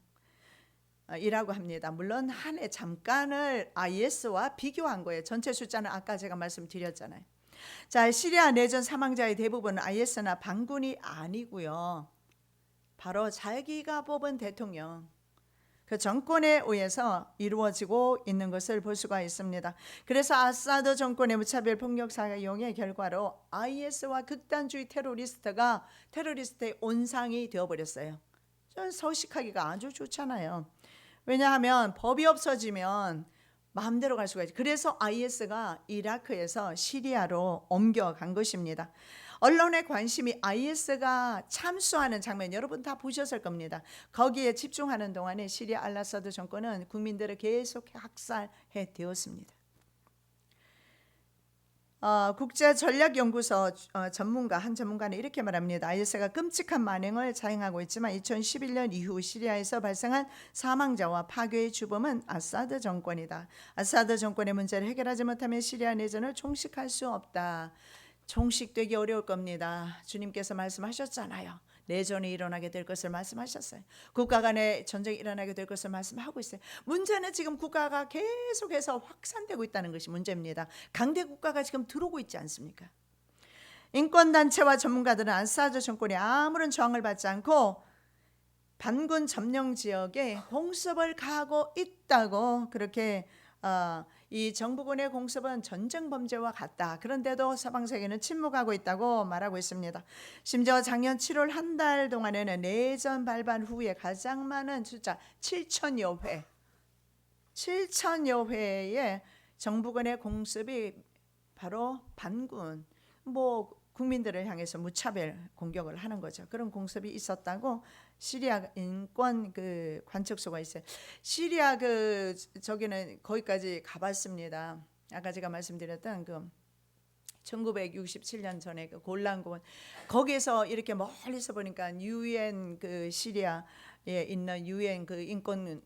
이라고 합니다. 물론 한 해 잠깐을 IS와 비교한 거예요. 전체 숫자는 아까 제가 말씀드렸잖아요. 자, 시리아 내전 사망자의 대부분은 IS나 반군이 아니고요. 바로 자기가 뽑은 대통령, 그 정권에 의해서 이루어지고 있는 것을 볼 수가 있습니다. 그래서 아사드 정권의 무차별 폭력 사용의 결과로 IS와 극단주의 테러리스트의 온상이 되어버렸어요. 서식하기가 아주 좋잖아요. 왜냐하면 법이 없어지면 마음대로 갈 수가 있죠. 그래서 IS가 이라크에서 시리아로 옮겨간 것입니다. 언론의 관심이 IS가 참수하는 장면 여러분 다 보셨을 겁니다. 거기에 집중하는 동안에 시리아 알라사드 정권은 국민들을 계속 학살해 되었습니다. 국제전략연구소 한 전문가는 이렇게 말합니다. IS가 끔찍한 만행을 자행하고 있지만 2011년 이후 시리아에서 발생한 사망자와 파괴의 주범은 아사드 정권이다. 아사드 정권의 문제를 해결하지 못하면 시리아 내전을 종식할 수 없다. 종식되기 어려울 겁니다. 주님께서 말씀하셨잖아요. 내전이 일어나게 될 것을 말씀하셨어요. 국가 간의 전쟁이 일어나게 될 것을 말씀하고 있어요. 문제는 지금 국가가 계속해서 확산되고 있다는 것이 문제입니다. 강대 국가가 지금 들어오고 있지 않습니까? 인권단체와 전문가들은 아사드 정권이 아무런 저항을 받지 않고 반군 점령 지역에 공습을 가하고 있다고 그렇게 이 정부군의 공습은 전쟁 범죄와 같다. 그런데도 서방 세계는 침묵하고 있다고 말하고 있습니다. 심지어 작년 7월 한 달 동안에는 내전 발발 후에 가장 많은 숫자 7천여 회의 정부군의 공습이 바로 반군 국민들을 향해서 무차별 공격을 하는 거죠. 그런 공습이 있었다고 시리아 인권 관측소가 있어요. 시리아 저기는 거기까지 가봤습니다. 아까 제가 말씀드렸던 1967년 전에 골란군 거기에서 이렇게 멀리서 보니까 UN 시리아에 있는 UN 인권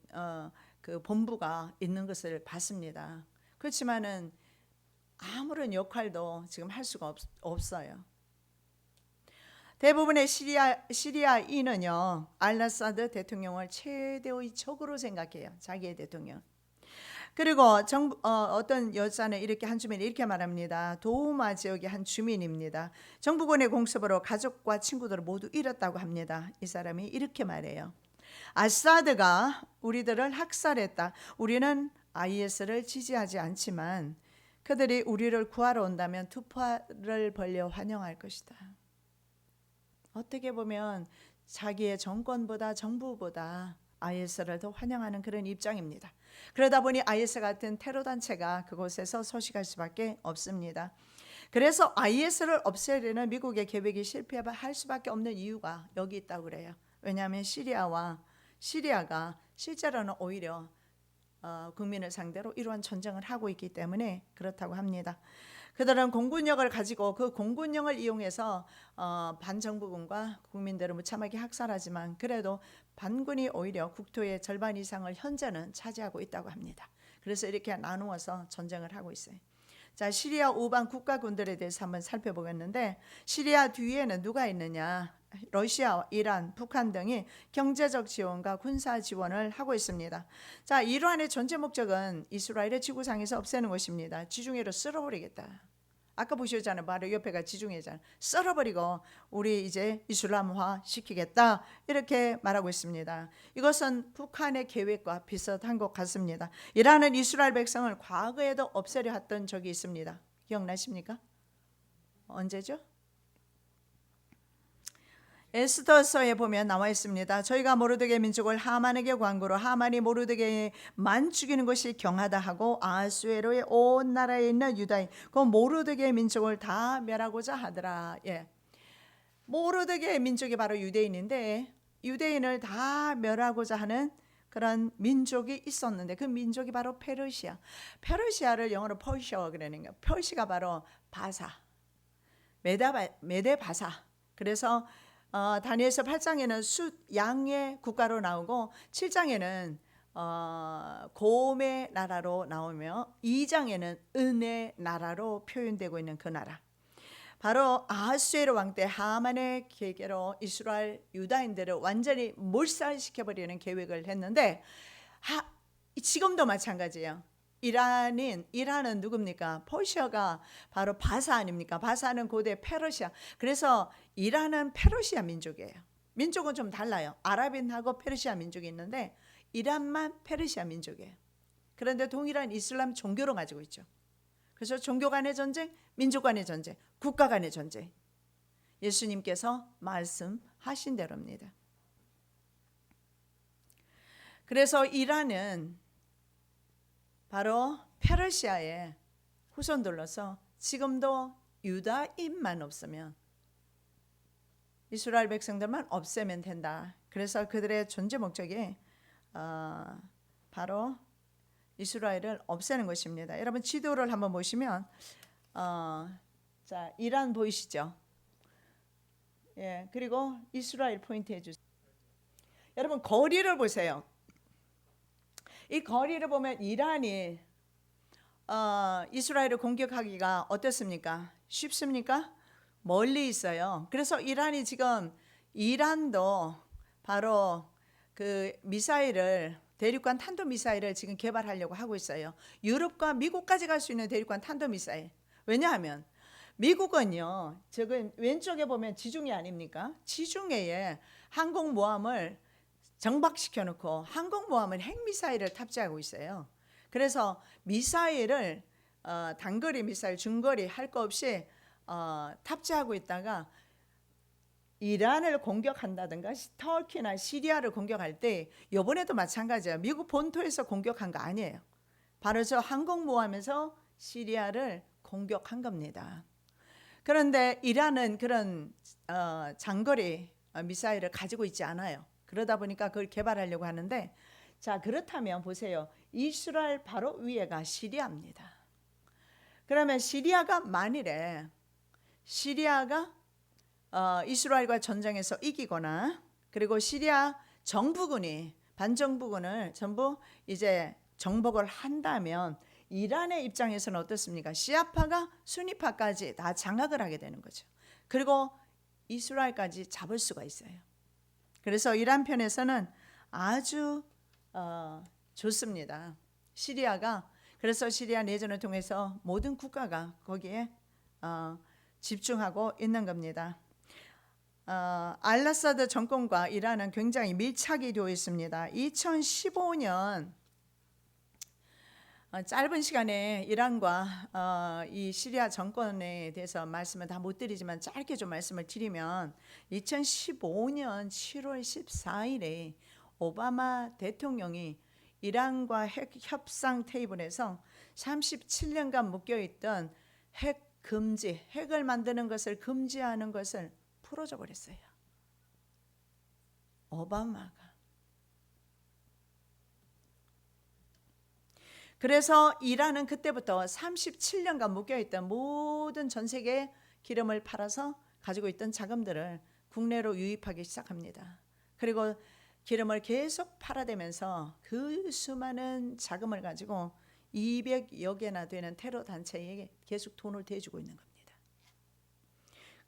본부가 있는 것을 봤습니다. 그렇지만은 아무런 역할도 지금 할 수가 없어요. 대부분의 시리아인은요 알라사드 대통령을 최대의 적으로 생각해요. 자기의 대통령. 그리고 어떤 여자는 한 주민이 이렇게 말합니다. 도우마 지역의 한 주민입니다. 정부군의 공습으로 가족과 친구들을 모두 잃었다고 합니다. 이 사람이 이렇게 말해요. 아사드가 우리들을 학살했다. 우리는 IS를 지지하지 않지만 그들이 우리를 구하러 온다면 두 팔을 벌려 환영할 것이다. 어떻게 보면 자기의 정권보다 정부보다 IS를 더 환영하는 그런 입장입니다. 그러다 보니 IS 같은 테러 단체가 그곳에서 소식할 수밖에 없습니다. 그래서 IS를 없애려는 미국의 계획이 실패할 수밖에 없는 이유가 여기 있다고 그래요. 왜냐하면 시리아가 실제로는 오히려 국민을 상대로 이러한 전쟁을 하고 있기 때문에 그렇다고 합니다. 그들은 공군력을 가지고 그 공군력을 이용해서 반정부군과 국민들을 무참하게 학살하지만 그래도 반군이 오히려 국토의 절반 이상을 현재는 차지하고 있다고 합니다. 그래서 이렇게 나누어서 전쟁을 하고 있어요. 자, 시리아 우방 국가군들에 대해서 한번 살펴보겠는데 시리아 뒤에는 누가 있느냐? 러시아, 이란, 북한 등이 경제적 지원과 군사 지원을 하고 있습니다. 자, 이러한의 전제 목적은 이스라엘의 지구상에서 없애는 것입니다. 지중해로 쓸어버리겠다. 아까 보셨잖아요. 바로 옆에가 지중해잖아요. 썰어버리고 우리 이제 이슬람화 시키겠다 이렇게 말하고 있습니다. 이것은 북한의 계획과 비슷한 것 같습니다. 이란은 이스라엘 백성을 과거에도 없애려 했던 적이 있습니다. 기억나십니까? 언제죠? 에스더서에 보면 나와 있습니다. 저희가 모르드게 민족을 하만에게 광고로 하만이 모르드게만 죽이는 것이 경하다 하고 아수에로의 온 나라에 있는 유다인 그 모르드게 민족을 다 멸하고자 하더라. 모르드게 민족이 바로 유대인인데 유대인을 다 멸하고자 하는 그런 민족이 있었는데 그 민족이 바로 페르시아. 페르시아를 영어로 퍼시아 그러는 거예요. 퍼시가 바로 바사, 메데 바사. 그래서 다니엘서 8장에는 숫 양의 국가로 나오고 7장에는 곰의 나라로 나오며 2장에는 은의 나라로 표현되고 있는 그 나라. 바로 아하수에로 왕 때 하만의 계계로 이스라엘 유다인들을 완전히 몰살시켜버리는 계획을 했는데 지금도 마찬가지예요. 이란은 누굽니까? 퍼시아가 바로 바사 아닙니까? 바사는 고대 페르시아. 그래서 이란은 페르시아 민족이에요. 민족은 좀 달라요. 아랍인하고 페르시아 민족이 있는데 이란만 페르시아 민족이에요. 그런데 동일한 이슬람 종교를 가지고 있죠. 그래서 종교 간의 전쟁, 민족 간의 전쟁, 국가 간의 전쟁. 예수님께서 말씀하신 대로입니다. 그래서 이란은 바로 페르시아의 후손들로서 지금도 유다인만 없으면 이스라엘 백성들만 없애면 된다. 그래서 그들의 존재 목적이 바로 이스라엘을 없애는 것입니다. 여러분 지도를 한번 보시면 자 이란 보이시죠? 예, 그리고 이스라엘 포인트 해주세요. 여러분 거리를 보세요. 이 거리를 보면 이란이 이스라엘을 공격하기가 어떻습니까? 쉽습니까? 멀리 있어요. 그래서 이란도 바로 그 미사일을 대륙간 탄도미사일을 지금 개발하려고 하고 있어요. 유럽과 미국까지 갈 수 있는 대륙간 탄도미사일. 왜냐하면 미국은요, 저기 왼쪽에 보면 지중해 아닙니까? 지중해에 항공모함을 정박시켜 놓고 항공모함은 핵미사일을 탑재하고 있어요. 그래서 미사일을 단거리 미사일, 중거리 할 거 없이 탑재하고 있다가 이란을 공격한다든가 터키나 시리아를 공격할 때 이번에도 마찬가지예요. 미국 본토에서 공격한 거 아니에요. 바로 저 항공모함에서 시리아를 공격한 겁니다. 그런데 이란은 그런 장거리 미사일을 가지고 있지 않아요. 그러다 보니까 그걸 개발하려고 하는데 자 그렇다면 보세요. 이스라엘 바로 위에가 시리아입니다. 그러면 시리아가 만일에 시리아가 이스라엘과 전쟁에서 이기거나 그리고 시리아 정부군이 반정부군을 전부 이제 정복을 한다면 이란의 입장에서는 어떻습니까? 시아파가 수니파까지 다 장악을 하게 되는 거죠. 그리고 이스라엘까지 잡을 수가 있어요. 그래서 이란 편에서는 아주 좋습니다. 시리아가 그래서 시리아 내전을 통해서 모든 국가가 거기에 집중하고 있는 겁니다. 알라사드 정권과 이란은 굉장히 밀착이 되어 있습니다. 2015년 짧은 시간에 이란과 이 시리아 정권에 대해서 말씀을 다 못 드리지만 짧게 좀 말씀을 드리면 2015년 7월 14일에 오바마 대통령이 이란과 핵 협상 테이블에서 37년간 묶여있던 핵 금지, 핵을 만드는 것을 금지하는 것을 풀어줘 버렸어요. 오바마가. 그래서 이란은 그때부터 37년간 묶여있던 모든 전 세계 기름을 팔아서 가지고 있던 자금들을 국내로 유입하기 시작합니다. 그리고 기름을 계속 팔아대면서 그 수많은 자금을 가지고 200여 개나 되는 테러 단체에게 계속 돈을 대주고 있는 겁니다.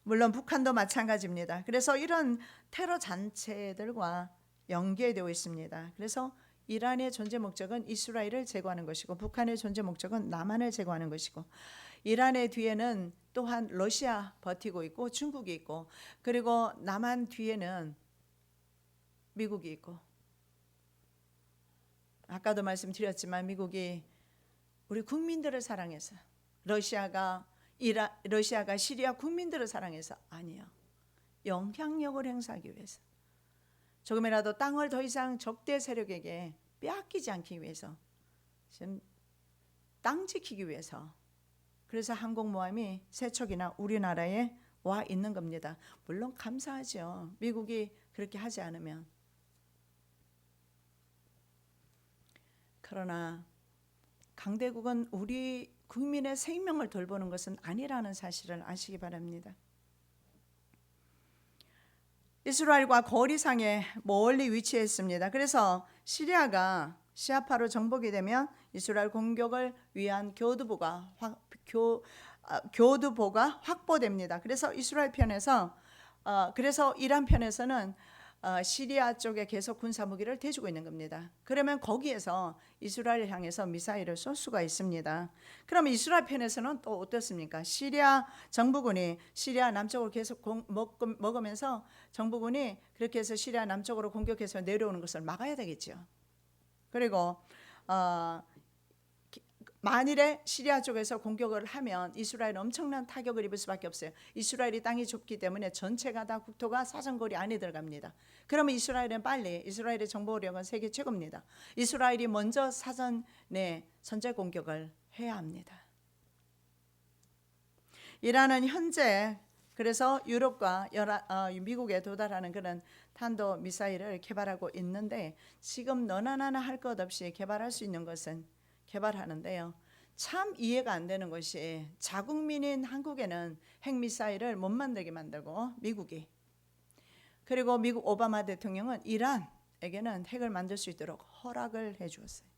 물론 북한도 마찬가지입니다. 그래서 이런 테러 단체들과 연계되어 있습니다. 그래서 이란의 존재 목적은 이스라엘을 제거하는 것이고 북한의 존재 목적은 남한을 제거하는 것이고 이란의 뒤에는 또한 러시아 버티고 있고 중국이 있고 그리고 남한 뒤에는 미국이 있고 아까도 말씀드렸지만 미국이 우리 국민들을 사랑해서 러시아가 시리아 국민들을 사랑해서 아니요. 영향력을 행사하기 위해서 조금이라도 땅을 더 이상 적대 세력에게 빼앗기지 않기 위해서 지금 땅 지키기 위해서 그래서 항공모함이 세 척이나 우리나라에 와 있는 겁니다. 물론 감사하죠. 미국이 그렇게 하지 않으면. 그러나 강대국은 우리 국민의 생명을 돌보는 것은 아니라는 사실을 아시기 바랍니다. 이스라엘과 거리상에 멀리 위치했습니다. 그래서 시리아가 시아파로 정복이 되면 이스라엘 공격을 위한 교두보가 확보됩니다. 그래서 이스라엘 편에서 그래서 이란 편에서는 시리아 쪽에 계속 군사 무기를 대주고 있는 겁니다. 그러면 거기에서 이스라엘을 향해서 미사일을 쏠 수가 있습니다. 그러면 이스라엘 편에서는 또 어떻습니까? 시리아 정부군이 시리아 남쪽으로 계속 먹으면서 정부군이 그렇게 해서 시리아 남쪽으로 공격해서 내려오는 것을 막아야 되겠죠. 그리고 만일에 시리아 쪽에서 공격을 하면 이스라엘은 엄청난 타격을 입을 수밖에 없어요. 이스라엘이 땅이 좁기 때문에 전체가 다 국토가 사정거리 안에 들어갑니다. 그러면 이스라엘은 빨리, 이스라엘의 정보력은 세계 최고입니다. 이스라엘이 먼저 사전에 선제 공격을 해야 합니다. 이란은 현재 그래서 유럽과 미국에 도달하는 그런 탄도 미사일을 개발하고 있는데, 지금 너나 나나 할 것 없이 개발할 수 있는 것은 개발하는데요. 참 이해가 안 되는 것이 자국민인 한국에는 핵미사일을 못 만들게 만들고 미국이, 그리고 미국 오바마 대통령은 이란에게는 핵을 만들 수 있도록 허락을 해주었어요.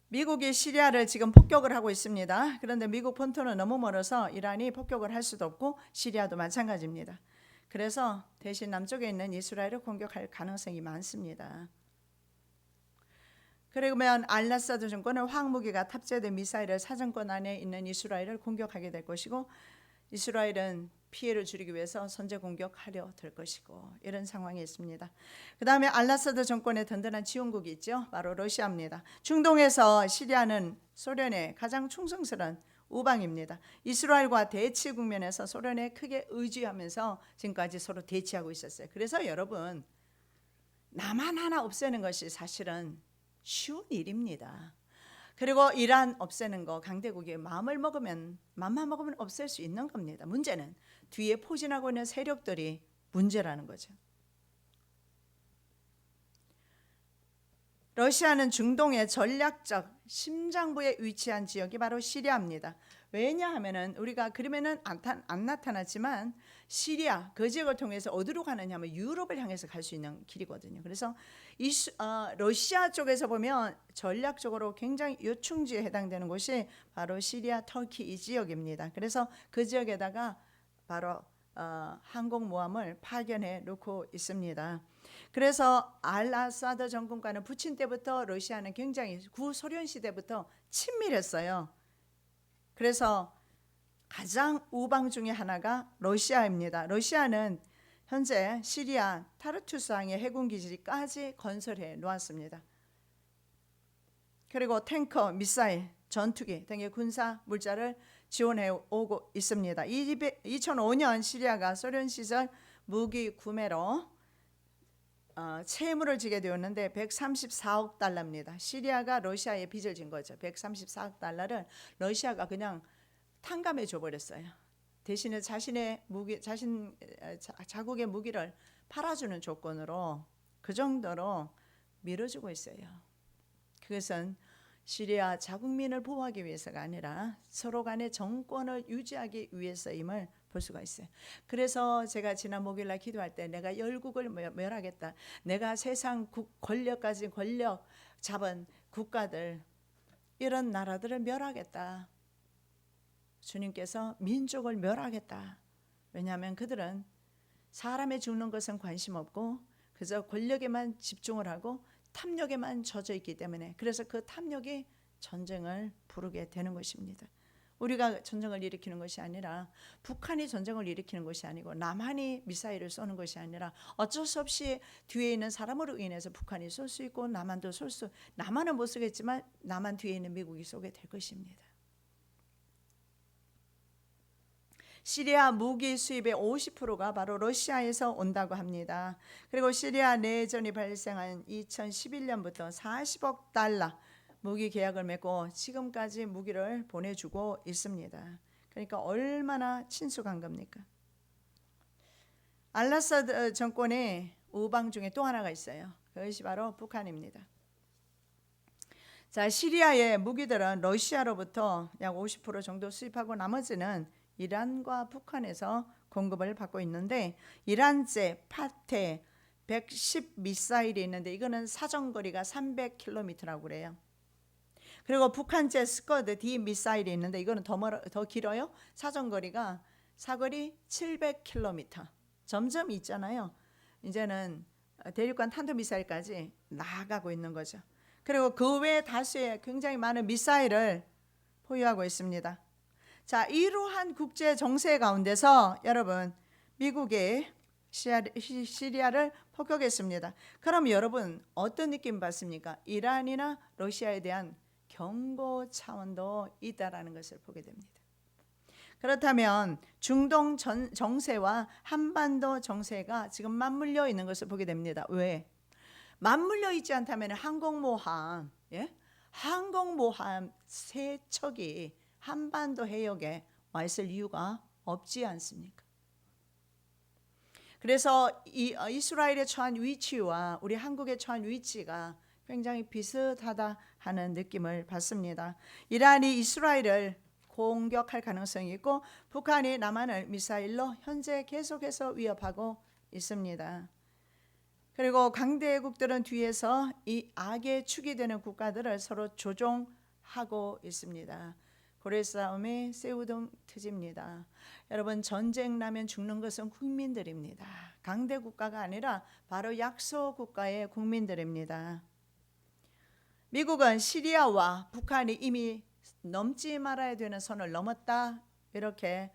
미국이 시리아를 지금 폭격을 하고 있습니다. 그런데 미국 본토는 너무 멀어서 이란이 폭격을 할 수도 없고 시리아도 마찬가지입니다. 그래서 대신 남쪽에 있는 이스라엘을 공격할 가능성이 많습니다. 그러면 알라사드 정권은 화학무기가 탑재된 미사일을 사정권 안에 있는 이스라엘을 공격하게 될 것이고, 이스라엘은 피해를 줄이기 위해서 선제 공격하려 될 것이고, 이런 상황이 있습니다. 그 다음에 알라사드 정권의 든든한 지원국이 있죠. 바로 러시아입니다. 중동에서 시리아는 소련의 가장 충성스러운 우방입니다. 이스라엘과 대치 국면에서 소련에 크게 의지하면서 지금까지 서로 대치하고 있었어요. 그래서 여러분, 남한 하나 없애는 것이 사실은 쉬운 일입니다. 그리고 이란 없애는 거, 강대국이 맘만 먹으면 없앨 수 있는 겁니다. 문제는 뒤에 포진하고 있는 세력들이 문제라는 거죠. 러시아는 중동의 전략적 심장부에 위치한 지역이 바로 시리아입니다. 왜냐하면은 우리가 그러면은 안 나타났지만 시리아 그 지역을 통해서 어디로 가느냐 하면 유럽을 향해서 갈 수 있는 길이거든요. 그래서 러시아 쪽에서 보면 전략적으로 굉장히 요충지에 해당되는 곳이 바로 시리아, 터키 이 지역입니다. 그래서 그 지역에다가 바로 항공모함을 파견해 놓고 있습니다. 그래서 알아사드 정권과는 부친 때부터 러시아는 굉장히 구소련 시대부터 친밀했어요. 그래서 가장 우방 중에 하나가 러시아입니다. 러시아는 현재 시리아 타르투스항의 해군 기지까지 건설해 놓았습니다. 그리고 탱커, 미사일, 전투기 등의 군사 물자를 지원해 오고 있습니다. 2005년 시리아가 소련 시절 무기 구매로 채무를 지게 되었는데 134억 달러입니다. 시리아가 러시아에 빚을 진 거죠. 134억 달러를 러시아가 그냥 탕감해 줘버렸어요. 대신에 자신의 자국의 무기를 팔아주는 조건으로 그 정도로 밀어주고 있어요. 그것은 시리아 자국민을 보호하기 위해서가 아니라 서로 간의 정권을 유지하기 위해서임을 볼 수가 있어요. 그래서 제가 지난 목요일날 기도할 때 내가 열국을 멸하겠다. 내가 세상 권력까지 권력 잡은 국가들, 이런 나라들을 멸하겠다. 주님께서 민족을 멸하겠다. 왜냐하면 그들은 사람의 죽는 것은 관심 없고 그저 권력에만 집중을 하고 탐욕에만 젖어 있기 때문에, 그래서 그 탐욕이 전쟁을 부르게 되는 것입니다. 우리가 전쟁을 일으키는 것이 아니라, 북한이 전쟁을 일으키는 것이 아니고, 남한이 미사일을 쏘는 것이 아니라 어쩔 수 없이 뒤에 있는 사람으로 인해서 북한이 쏠 수 있고 남한도 남한은 못 쏘겠지만 남한 뒤에 있는 미국이 쏘게 될 것입니다. 시리아 무기 수입의 50%가 바로 러시아에서 온다고 합니다. 그리고 시리아 내전이 발생한 2011년부터 40억 달러 무기 계약을 맺고 지금까지 무기를 보내주고 있습니다. 그러니까 얼마나 친숙한 겁니까? 알라사드 정권의 우방 중에 또 하나가 있어요. 그것이 바로 북한입니다. 자, 시리아의 무기들은 러시아로부터 약 50% 정도 수입하고 나머지는 이란과 북한에서 공급을 받고 있는데, 이란제 파테 110 미사일이 있는데 이거는 사정거리가 300km라고 그래요. 그리고 북한제 스커드 D 미사일이 있는데 이거는 더 길어요. 사정거리가 사거리 700km. 점점 있잖아요. 이제는 대륙간 탄도미사일까지 나아가고 있는 거죠. 그리고 그 외에 다수의 굉장히 많은 미사일을 보유하고 있습니다. 자, 이러한 국제 정세 가운데서 여러분, 미국의 시리아를 폭격했습니다. 그럼 여러분 어떤 느낌 받습니까? 이란이나 러시아에 대한 경고 차원도 있다라는 것을 보게 됩니다. 그렇다면 중동 정세와 한반도 정세가 지금 맞물려 있는 것을 보게 됩니다. 왜? 맞물려 있지 않다면 항공모함, 항공모함 세 척이 한반도 해역에 와 있을 이유가 없지 않습니까? 그래서 이스라엘에 처한 위치와 우리 한국에 처한 위치가 굉장히 비슷하다 하는 느낌을 받습니다. 이란이 이스라엘을 공격할 가능성이 있고 북한이 남한을 미사일로 현재 계속해서 위협하고 있습니다. 그리고 강대국들은 뒤에서 이 악의 축이 되는 국가들을 서로 조종하고 있습니다. 고래 싸움의 새우등 트집니다. 여러분, 전쟁 나면 죽는 것은 국민들입니다. 강대 국가가 아니라 바로 약소 국가의 국민들입니다. 미국은 시리아와 북한이 이미 넘지 말아야 되는 선을 넘었다 이렇게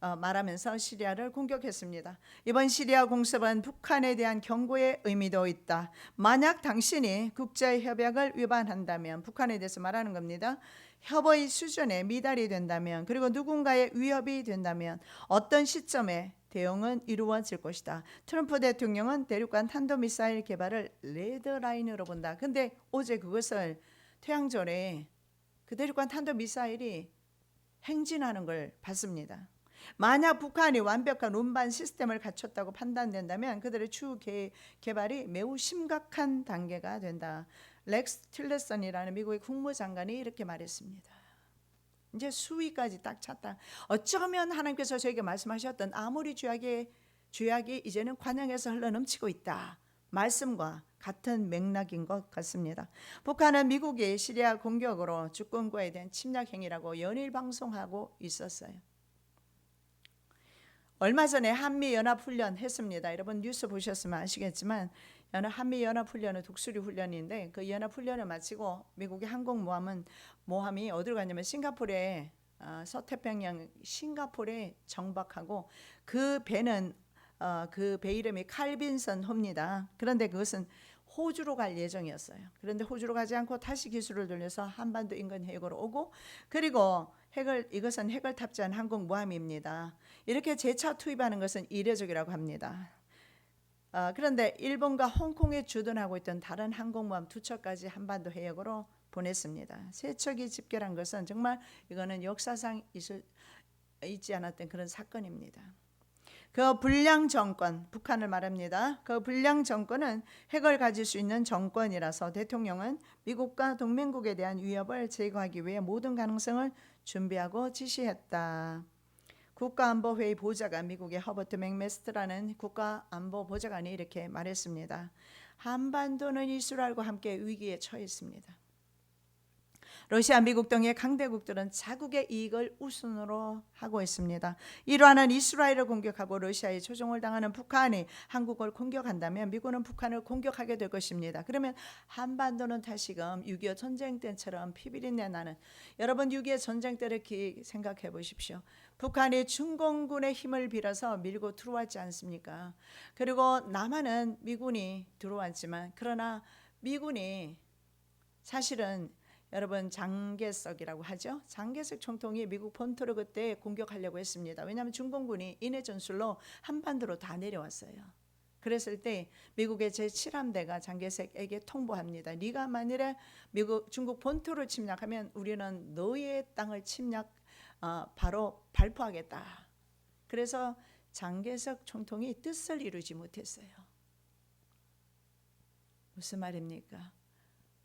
말하면서 시리아를 공격했습니다. 이번 시리아 공습은 북한에 대한 경고의 의미도 있다. 만약 당신이 국제협약을 위반한다면, 북한에 대해서 말하는 겁니다. 협의 수준에 미달이 된다면, 그리고 누군가의 위협이 된다면 어떤 시점에 대응은 이루어질 것이다. 트럼프 대통령은 대륙간 탄도미사일 개발을 레드라인으로 본다. 근데 어제 그것을 태양절에 그 대륙간 탄도미사일이 행진하는 걸 봤습니다. 만약 북한이 완벽한 운반 시스템을 갖췄다고 판단된다면 그들의 추후 개발이 매우 심각한 단계가 된다. 렉스 틸러슨이라는 미국의 국무장관이 이렇게 말했습니다. 이제 수위까지 딱 찼다. 어쩌면 하나님께서 저에게 말씀하셨던 아모리 죄악이 이제는 관영에서 흘러넘치고 있다. 말씀과 같은 맥락인 것 같습니다. 북한은 미국이 시리아 공격으로 주권국가에 대한 침략 행위라고 연일 방송하고 있었어요. 얼마 전에 한미연합훈련 했습니다. 여러분 뉴스 보셨으면 아시겠지만 한미연합훈련은 독수리 훈련인데 그 연합훈련을 마치고 미국의 항공모함이 어디로 갔냐면 싱가포르에 서태평양 싱가포르에 정박하고 그 배는 그 배 이름이 칼빈슨 호입니다. 그런데 그것은 호주로 갈 예정이었어요. 그런데 호주로 가지 않고 다시 기술을 돌려서 한반도 인근 해역으로 오고, 그리고 이것은 핵을 탑재한 항공모함입니다. 이렇게 재차 투입하는 것은 이례적이라고 합니다. 그런데 일본과 홍콩에 주둔하고 있던 다른 항공모함 2척까지 한반도 해역으로 보냈습니다. 3척이 집결한 것은 정말 이거는 역사상 있지 않았던 그런 사건입니다. 그 불량 정권, 북한을 말합니다. 그 불량 정권은 핵을 가질 수 있는 정권이라서 대통령은 미국과 동맹국에 대한 위협을 제거하기 위해 모든 가능성을 준비하고 지시했다. 국가안보회의 보좌관, 미국의 허버트 맥메스트라는 국가안보보좌관이 이렇게 말했습니다. 한반도는 이스라엘과 함께 위기에 처해 있습니다. 러시아, 미국 등의 강대국들은 자국의 이익을 우선으로 하고 있습니다. 이러한 이스라엘을 공격하고 러시아에 조종을 당하는 북한이 한국을 공격한다면 미국은 북한을 공격하게 될 것입니다. 그러면 한반도는 다시금 6.25 전쟁 때처럼 피비린내 나는, 여러분 6.25 전쟁 때를 생각해 보십시오. 북한이 중공군의 힘을 빌어서 밀고 들어왔지 않습니까? 그리고 남한은 미군이 들어왔지만, 그러나 미군이 사실은 여러분 장개석이라고 하죠. 장개석 총통이 미국 본토를 그때 공격하려고 했습니다. 왜냐하면 중공군이 인해 전술로 한반도로 다 내려왔어요. 그랬을 때 미국의 제7함대가 장개석에게 통보합니다. 네가 만일에 중국 본토를 침략하면 우리는 너의 땅을 바로 발포하겠다. 그래서 장개석 총통이 뜻을 이루지 못했어요. 무슨 말입니까?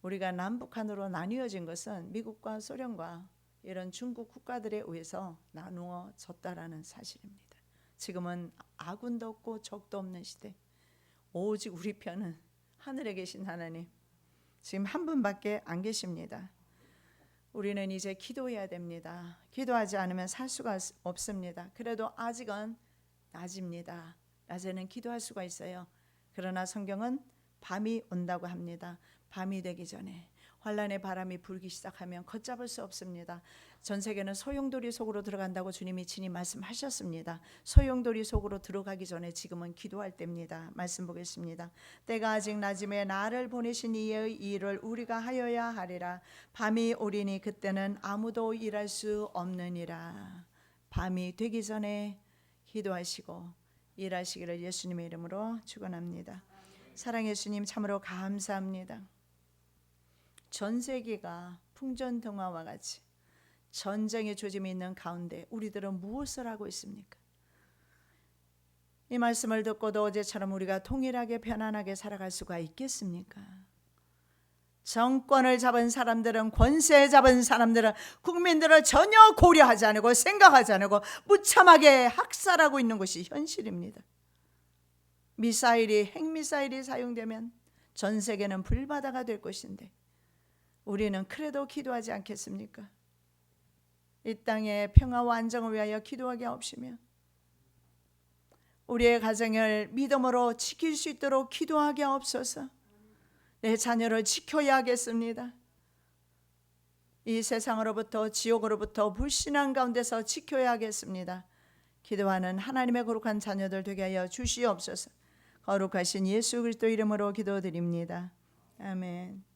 우리가 남북한으로 나뉘어진 것은 미국과 소련과 이런 중국 국가들에 의해서 나누어졌다라는 사실입니다. 지금은 아군도 없고 적도 없는 시대. 오직 우리 편은 하늘에 계신 하나님, 지금 한 분밖에 안 계십니다. 우리는 이제 기도해야 됩니다. 기도하지 않으면 살 수가 없습니다. 그래도 아직은 낮입니다. 낮에는 기도할 수가 있어요. 그러나 성경은 밤이 온다고 합니다. 밤이 되기 전에 환란의 바람이 불기 시작하면 걷잡을 수 없습니다. 전 세계는 소용돌이 속으로 들어간다고 주님이 친히 말씀하셨습니다. 소용돌이 속으로 들어가기 전에 지금은 기도할 때입니다. 말씀 보겠습니다. 때가 아직 낮음에 나를 보내신 이의 일을 우리가 하여야 하리라. 밤이 오리니 그때는 아무도 일할 수 없느니라. 밤이 되기 전에 기도하시고 일하시기를 예수님의 이름으로 축원합니다. 사랑의 주님, 참으로 감사합니다. 전 세계가 풍전등화와 같이 전쟁의 조짐이 있는 가운데 우리들은 무엇을 하고 있습니까? 이 말씀을 듣고도 어제처럼 우리가 통일하게 편안하게 살아갈 수가 있겠습니까? 정권을 잡은 사람들은, 권세 잡은 사람들은 국민들을 전혀 고려하지 않고 생각하지 않고 무참하게 학살하고 있는 것이 현실입니다. 핵미사일이 사용되면 전 세계는 불바다가 될 것인데 우리는 그래도 기도하지 않겠습니까? 이 땅의 평화와 안정을 위하여 기도하게 하옵시며 우리의 가정을 믿음으로 지킬 수 있도록 기도하게 하옵소서. 내 자녀를 지켜야 하겠습니다. 이 세상으로부터, 지옥으로부터, 불신앙 가운데서 지켜야 하겠습니다. 기도하는 하나님의 거룩한 자녀들 되게 하여 주시옵소서. 거룩하신 예수 그리스도 이름으로 기도드립니다. 아멘.